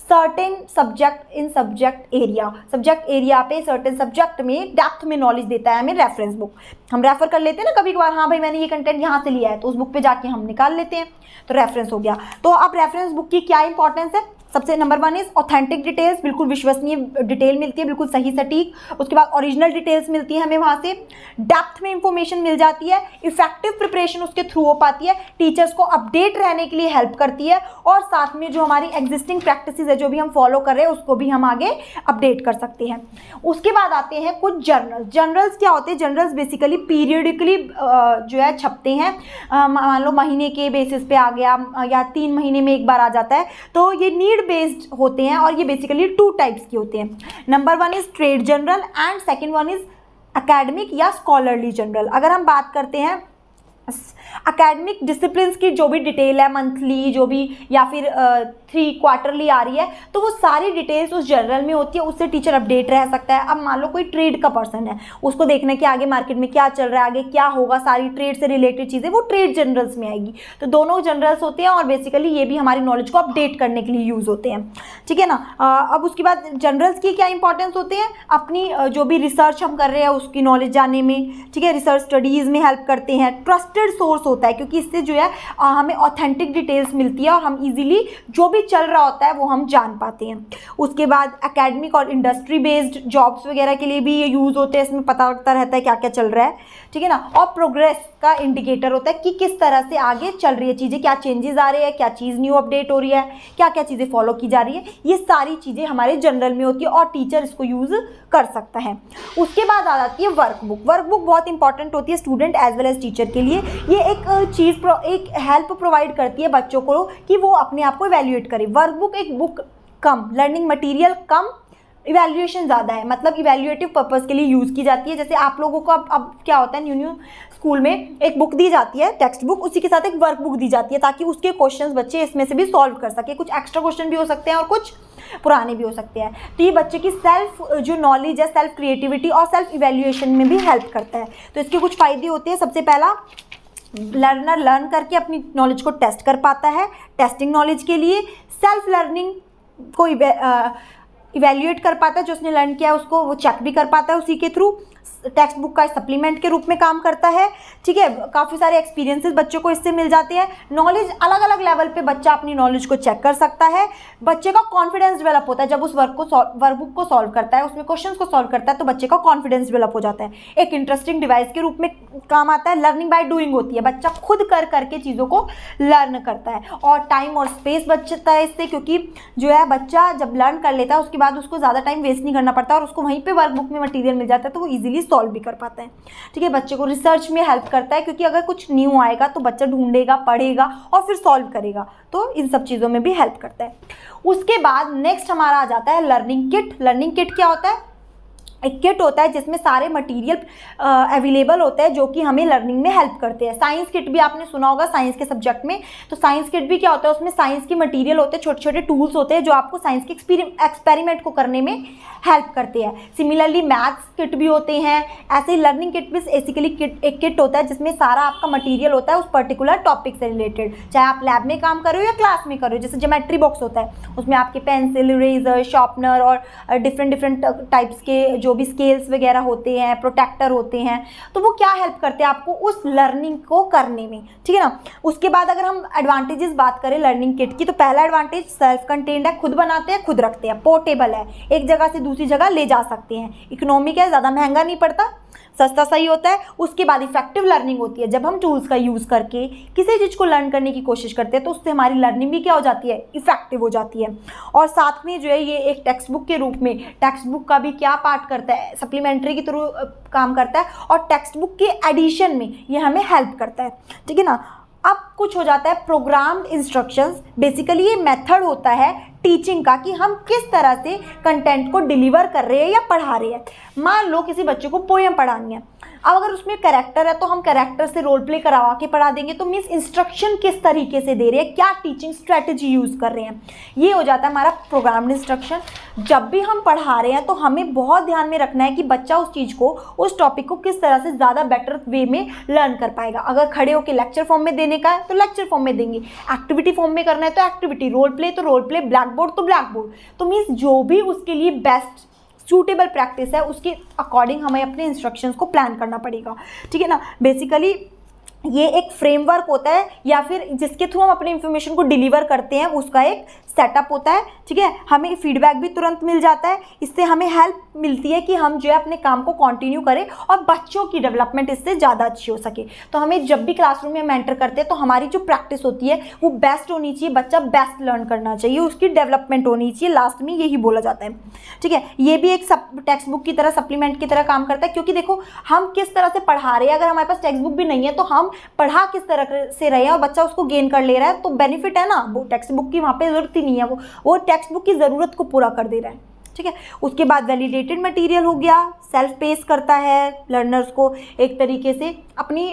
certain subject in subject area पे सर्टेन सब्जेक्ट में डेप्थ में नॉलेज देता है हमें रेफरेंस बुक। हम रेफर कर लेते हैं ना कभी कभार, हाँ भाई मैंने ये कंटेंट यहाँ से लिया है, तो उस बुक पे जाके हम निकाल लेते हैं, तो रेफरेंस हो गया। तो अब रेफरेंस बुक की क्या इंपॉर्टेंस है? सबसे नंबर 1 इज ऑथेंटिक डिटेल्स, बिल्कुल विश्वसनीय डिटेल मिलती है, बिल्कुल सही सटीक। उसके बाद ओरिजिनल डिटेल्स मिलती है हमें वहाँ से, डेप्थ में इंफॉर्मेशन मिल जाती है, इफेक्टिव प्रिपरेशन उसके थ्रू हो पाती है, टीचर्स को अपडेट रहने के लिए हेल्प करती है, और साथ में जो हमारी एग्जिस्टिंग प्रैक्टिसेस है जो भी हम फॉलो कर रहे हैं उसको भी हम आगे अपडेट कर सकते हैं। उसके बाद आते हैं कुछ जर्नल्स। जर्नल्स क्या होते हैं? जर्नल्स बेसिकली पीरियडिकली जो है छपते हैं, मान लो महीने के बेसिस पे आ गया या 3 महीने में एक बार आ जाता है, तो ये नीड बेस्ड होते हैं और ये बेसिकली 2 टाइप्स के होते हैं। Number 1 is trade journal and second 1 is academic या स्कॉलरली जर्नल। अगर हम बात करते हैं एकेडमिक डिसिप्लिन की जो भी डिटेल है, मंथली जो भी या फिर 3 क्वार्टरली आ रही है, तो वो सारी डिटेल्स उस जर्नल में होती है, उससे टीचर अपडेट रह सकता है। अब मान लो कोई ट्रेड का पर्सन है, उसको देखना है कि आगे मार्केट में क्या चल रहा है, आगे क्या होगा, सारी ट्रेड से रिलेटेड चीज़ें वो ट्रेड जर्नल्स में आएगी। तो दोनों जर्नल्स होते हैं और बेसिकली ये भी हमारी नॉलेज को अपडेट करने के लिए यूज़ होते हैं, ठीक है ना। अब उसके बाद जर्नल्स की क्या इंपॉर्टेंस होते हैं? अपनी जो भी रिसर्च हम कर रहे हैं उसकी नॉलेज जानने में, ठीक है, रिसर्च स्टडीज़ में हेल्प करते हैं। ट्रस्टेड सोर्स होता है क्योंकि इससे जो है हमें ऑथेंटिक डिटेल्स मिलती है और हम इजीली जो भी चल रहा होता है वो हम जान पाते हैं। उसके बाद एकेडमिक और इंडस्ट्री बेस्ड जॉब्स वगैरह के लिए भी ये यूज़ होते हैं, इसमें पता लगता रहता है क्या क्या चल रहा है, ठीक है ना। और प्रोग्रेस का इंडिकेटर होता है कि किस तरह से आगे चल रही है चीज़ें, क्या चेंजेस आ रहे हैं, क्या चीज़ न्यू अपडेट हो रही है, क्या क्या चीज़ें फॉलो की जा रही है, ये सारी चीज़ें हमारे जर्नल में होती है और टीचर इसको यूज़ कर सकता है। उसके बाद आ जाती है वर्कबुक। वर्कबुक बहुत इंपॉर्टेंट होती है student as well as teacher के लिए। ये एक हेल्प प्रोवाइड करती है बच्चों को कि वो अपने आप को इवैल्यूएट करे। वर्कबुक एक बुक कम, लर्निंग मटेरियल कम, इवैल्यूएशन ज़्यादा है, मतलब इवैल्यूएटिव पर्पस के लिए यूज़ की जाती है। जैसे आप लोगों को अब क्या होता है, न्यू स्कूल में एक बुक दी जाती है, टेक्स्ट बुक, उसी के साथ एक वर्क बुक दी जाती है ताकि उसके क्वेश्चंस बच्चे इसमें से भी सॉल्व कर सके। कुछ एक्स्ट्रा क्वेश्चन भी हो सकते हैं और कुछ पुराने भी हो सकते हैं। तो ये बच्चे की सेल्फ जो नॉलेज है, सेल्फ क्रिएटिविटी और सेल्फ इवैल्यूएशन में भी हेल्प करता है। तो इसके कुछ फ़ायदे होते हैं। सबसे पहला, लर्नर लर्न करके अपनी नॉलेज को टेस्ट कर पाता है, टेस्टिंग नॉलेज के लिए। सेल्फ लर्निंग को इवैल्यूएट कर पाता है, जो उसने लर्न किया है उसको वो चेक भी कर पाता है उसी के थ्रू। टेक्स्ट बुक का सप्लीमेंट के रूप में काम करता है, ठीक है। काफ़ी सारे एक्सपीरियंसेस बच्चों को इससे मिल जाते हैं। नॉलेज अलग अलग लेवल पे बच्चा अपनी नॉलेज को चेक कर सकता है। बच्चे का कॉन्फिडेंस डेवलप होता है जब उस वर्कबुक को सॉल्व करता है, उसमें क्वेश्चंस को सॉल्व करता है, तो बच्चे का कॉन्फिडेंस डेवलप हो जाता है। एक इंटरेस्टिंग डिवाइस के रूप में काम आता है। लर्निंग बाय डूइंग होती है, बच्चा खुद कर करके चीज़ों को लर्न करता है और टाइम और स्पेस बचता है इससे, क्योंकि जो है बच्चा जब लर्न कर लेता है उसके बाद उसको ज़्यादा टाइम वेस्ट नहीं करना पड़ता और उसको वहीं पे वर्कबुक में मटेरियल मिल जाता है, तो वो इजीली सॉल्व भी कर पाता है, ठीक है। बच्चे को रिसर्च में हेल्प करता है क्योंकि अगर कुछ न्यू आएगा तो बच्चा ढूंढेगा, पढ़ेगा और फिर सॉल्व करेगा, तो इन सब चीज़ों में भी हेल्प करता है। उसके बाद नेक्स्ट हमारा आ जाता है लर्निंग किट। लर्निंग किट क्या होता है? एक किट होता है जिसमें सारे मटेरियल अवेलेबल होते हैं जो कि हमें लर्निंग में हेल्प करते हैं। साइंस किट भी आपने सुना होगा साइंस के सब्जेक्ट में, तो साइंस किट भी क्या होता है, उसमें साइंस की मटेरियल होते हैं, छोटे छोटे टूल्स होते हैं जो आपको साइंस के एक्सपेरिमेंट को करने में हेल्प करते हैं। सिमिलरली मैथ्स किट भी होते हैं। ऐसे ही लर्निंग किट भी बेसिकली एक किट होता है जिसमें सारा आपका मटीरियल होता है उस पर्टिकुलर टॉपिक से रिलेटेड, चाहे आप लैब में काम कर रहे हो या क्लास में कर रहे हो। जैसे ज्योमेट्री बॉक्स होता है, उसमें आपके पेंसिल, इरेजर, शार्पनर और डिफरेंट टाइप्स के जो भी स्केल्स वगैरह होते हैं, प्रोटेक्टर होते हैं, तो वो क्या हेल्प करते हैं आपको उस लर्निंग को करने में, ठीक है ना। उसके बाद अगर हम एडवांटेजेस बात करें लर्निंग किट की, तो पहला एडवांटेज सेल्फ कंटेन्ड है, खुद बनाते हैं खुद रखते हैं, पोर्टेबल है, एक जगह से दूसरी जगह ले जा सकते हैं, इकोनॉमिक है, ज़्यादा महंगा नहीं पड़ता, सस्ता सही होता है। उसके बाद इफेक्टिव लर्निंग होती है, जब हम टूल्स का यूज़ करके किसी चीज़ को लर्न करने की कोशिश करते हैं तो उससे हमारी लर्निंग भी क्या हो जाती है, इफेक्टिव हो जाती है। और साथ में जो है ये एक टेक्स्ट बुक के रूप में, टेक्स्ट बुक का भी क्या पार्ट करता है, सप्लीमेंट्री के थ्रू काम करता है और टेक्स्ट बुक के एडिशन में ये हमें हेल्प करता है, ठीक है ना। अब कुछ हो जाता है प्रोग्राम्ड इंस्ट्रक्शंस। बेसिकली ये मेथड होता है टीचिंग का कि हम किस तरह से कंटेंट को डिलीवर कर रहे हैं या पढ़ा रहे हैं। मान लो किसी बच्चे को पोएम पढ़ानी है, अब अगर उसमें कैरेक्टर है तो हम कैरेक्टर से रोल प्ले करवा के पढ़ा देंगे, तो मीन्स इंस्ट्रक्शन किस तरीके से दे रहे हैं, क्या टीचिंग स्ट्रेटजी यूज़ कर रहे हैं, ये हो जाता है हमारा प्रोग्राम्ड इंस्ट्रक्शन। जब भी हम पढ़ा रहे हैं तो हमें बहुत ध्यान में रखना है कि बच्चा उस चीज़ को, उस टॉपिक को किस तरह से ज़्यादा बेटर वे में लर्न कर पाएगा। अगर खड़े होकर लेक्चर फॉर्म में देने का है तो लेक्चर फॉर्म में देंगे, एक्टिविटी फॉर्म में करना है तो एक्टिविटी, रोल प्ले तो role play, black black board तो ब्लैक बोर्ड। तो मीन्स जो भी उसके लिए बेस्ट सूटेबल प्रैक्टिस है उसके अकॉर्डिंग हमें अपने इंस्ट्रक्शंस को प्लान करना पड़ेगा, ठीक है ना। बेसिकली ये एक फ्रेमवर्क होता है या फिर जिसके थ्रू हम अपनी इंफॉर्मेशन को डिलीवर करते हैं उसका एक सेटअप होता है, ठीक है। हमें फीडबैक भी तुरंत मिल जाता है, इससे हमें हेल्प मिलती है कि हम जो है अपने काम को कंटिन्यू करें और बच्चों की डेवलपमेंट इससे ज़्यादा अच्छी हो सके। तो हमें जब भी क्लासरूम में हम एंटर करते हैं तो हमारी जो प्रैक्टिस होती है वो बेस्ट होनी चाहिए, बच्चा बेस्ट लर्न करना चाहिए, उसकी डेवलपमेंट होनी चाहिए, लास्ट में यही बोला जाता है, ठीक है। ये भी एक टेक्स्ट बुक की तरह सप्लीमेंट की तरह काम करता है, क्योंकि देखो हम किस तरह से पढ़ा रहे हैं, अगर हमारे पास टेक्स्ट बुक भी नहीं है तो हम पढ़ा किस तरह से रहे हैं और बच्चा उसको गेन कर ले रहा है, तो बेनिफिट है ना। वो टेक्स्ट बुक की वहाँ पे जरूरत ही नहीं है, वो टेक्स्ट बुक की ज़रूरत को पूरा कर दे रहा है, ठीक है। उसके बाद वैलिडेटेड मटेरियल हो गया, सेल्फ पेस करता है, लर्नर्स को एक तरीके से अपनी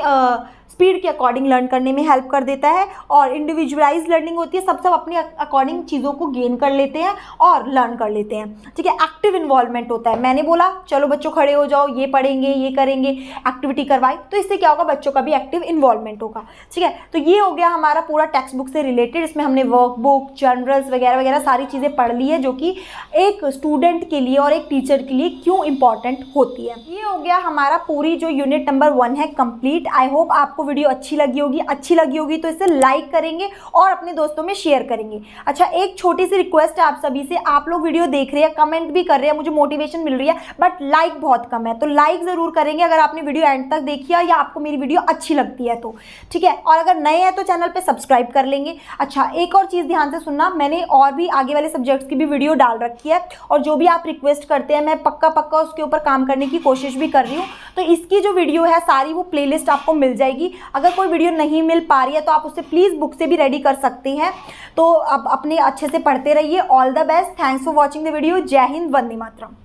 स्पीड के अकॉर्डिंग लर्न करने में हेल्प कर देता है। और इंडिविजुअलाइज लर्निंग होती है, सब अपने अकॉर्डिंग चीज़ों को गेन कर लेते हैं और लर्न कर लेते हैं, ठीक है। एक्टिव इन्वॉल्वमेंट होता है, मैंने बोला चलो बच्चों खड़े हो जाओ, ये पढ़ेंगे ये करेंगे, एक्टिविटी करवाई, तो इससे क्या होगा, बच्चों का भी एक्टिव इन्वॉल्वमेंट होगा, ठीक है। तो ये हो गया हमारा पूरा टेक्स्ट बुक से रिलेटेड। इसमें हमने वर्कबुक, जर्नल्स वगैरह वगैरह सारी चीज़ें पढ़ ली है जो कि एक स्टूडेंट के लिए और एक टीचर के लिए क्यों इंपॉर्टेंट होती है। ये हो गया हमारा पूरी जो यूनिट नंबर 1 है कंप्लीट। आई होप आपको वीडियो अच्छी लगी होगी तो इसे लाइक करेंगे और अपने दोस्तों में शेयर करेंगे। अच्छा, एक छोटी सी रिक्वेस्ट है आप सभी से, आप लोग वीडियो देख रहे हैं, कमेंट भी कर रहे हैं, मुझे मोटिवेशन मिल रही है, बट लाइक बहुत कम है, तो लाइक जरूर करेंगे अगर आपने वीडियो एंड तक देखी है या आपको मेरी वीडियो अच्छी लगती है तो, ठीक है। और अगर नए हैं तो चैनल पे सब्सक्राइब कर लेंगे। अच्छा, एक और चीज़ ध्यान से सुनना, मैंने और भी आगे वाले सब्जेक्ट्स की भी वीडियो डाल रखी है और जो भी आप रिक्वेस्ट करते हैं मैं पक्का उसके ऊपर काम करने की कोशिश भी कर रही हूँ। तो इसकी जो वीडियो है सारी वो प्लेलिस्ट आपको मिल जाएगी। अगर कोई वीडियो नहीं मिल पा रही है तो आप उससे प्लीज़ बुक से भी रेडी कर सकते हैं। तो अब अपने अच्छे से पढ़ते रहिए। All the best, thanks for watching the video. जय हिंद, वंदे मातरम।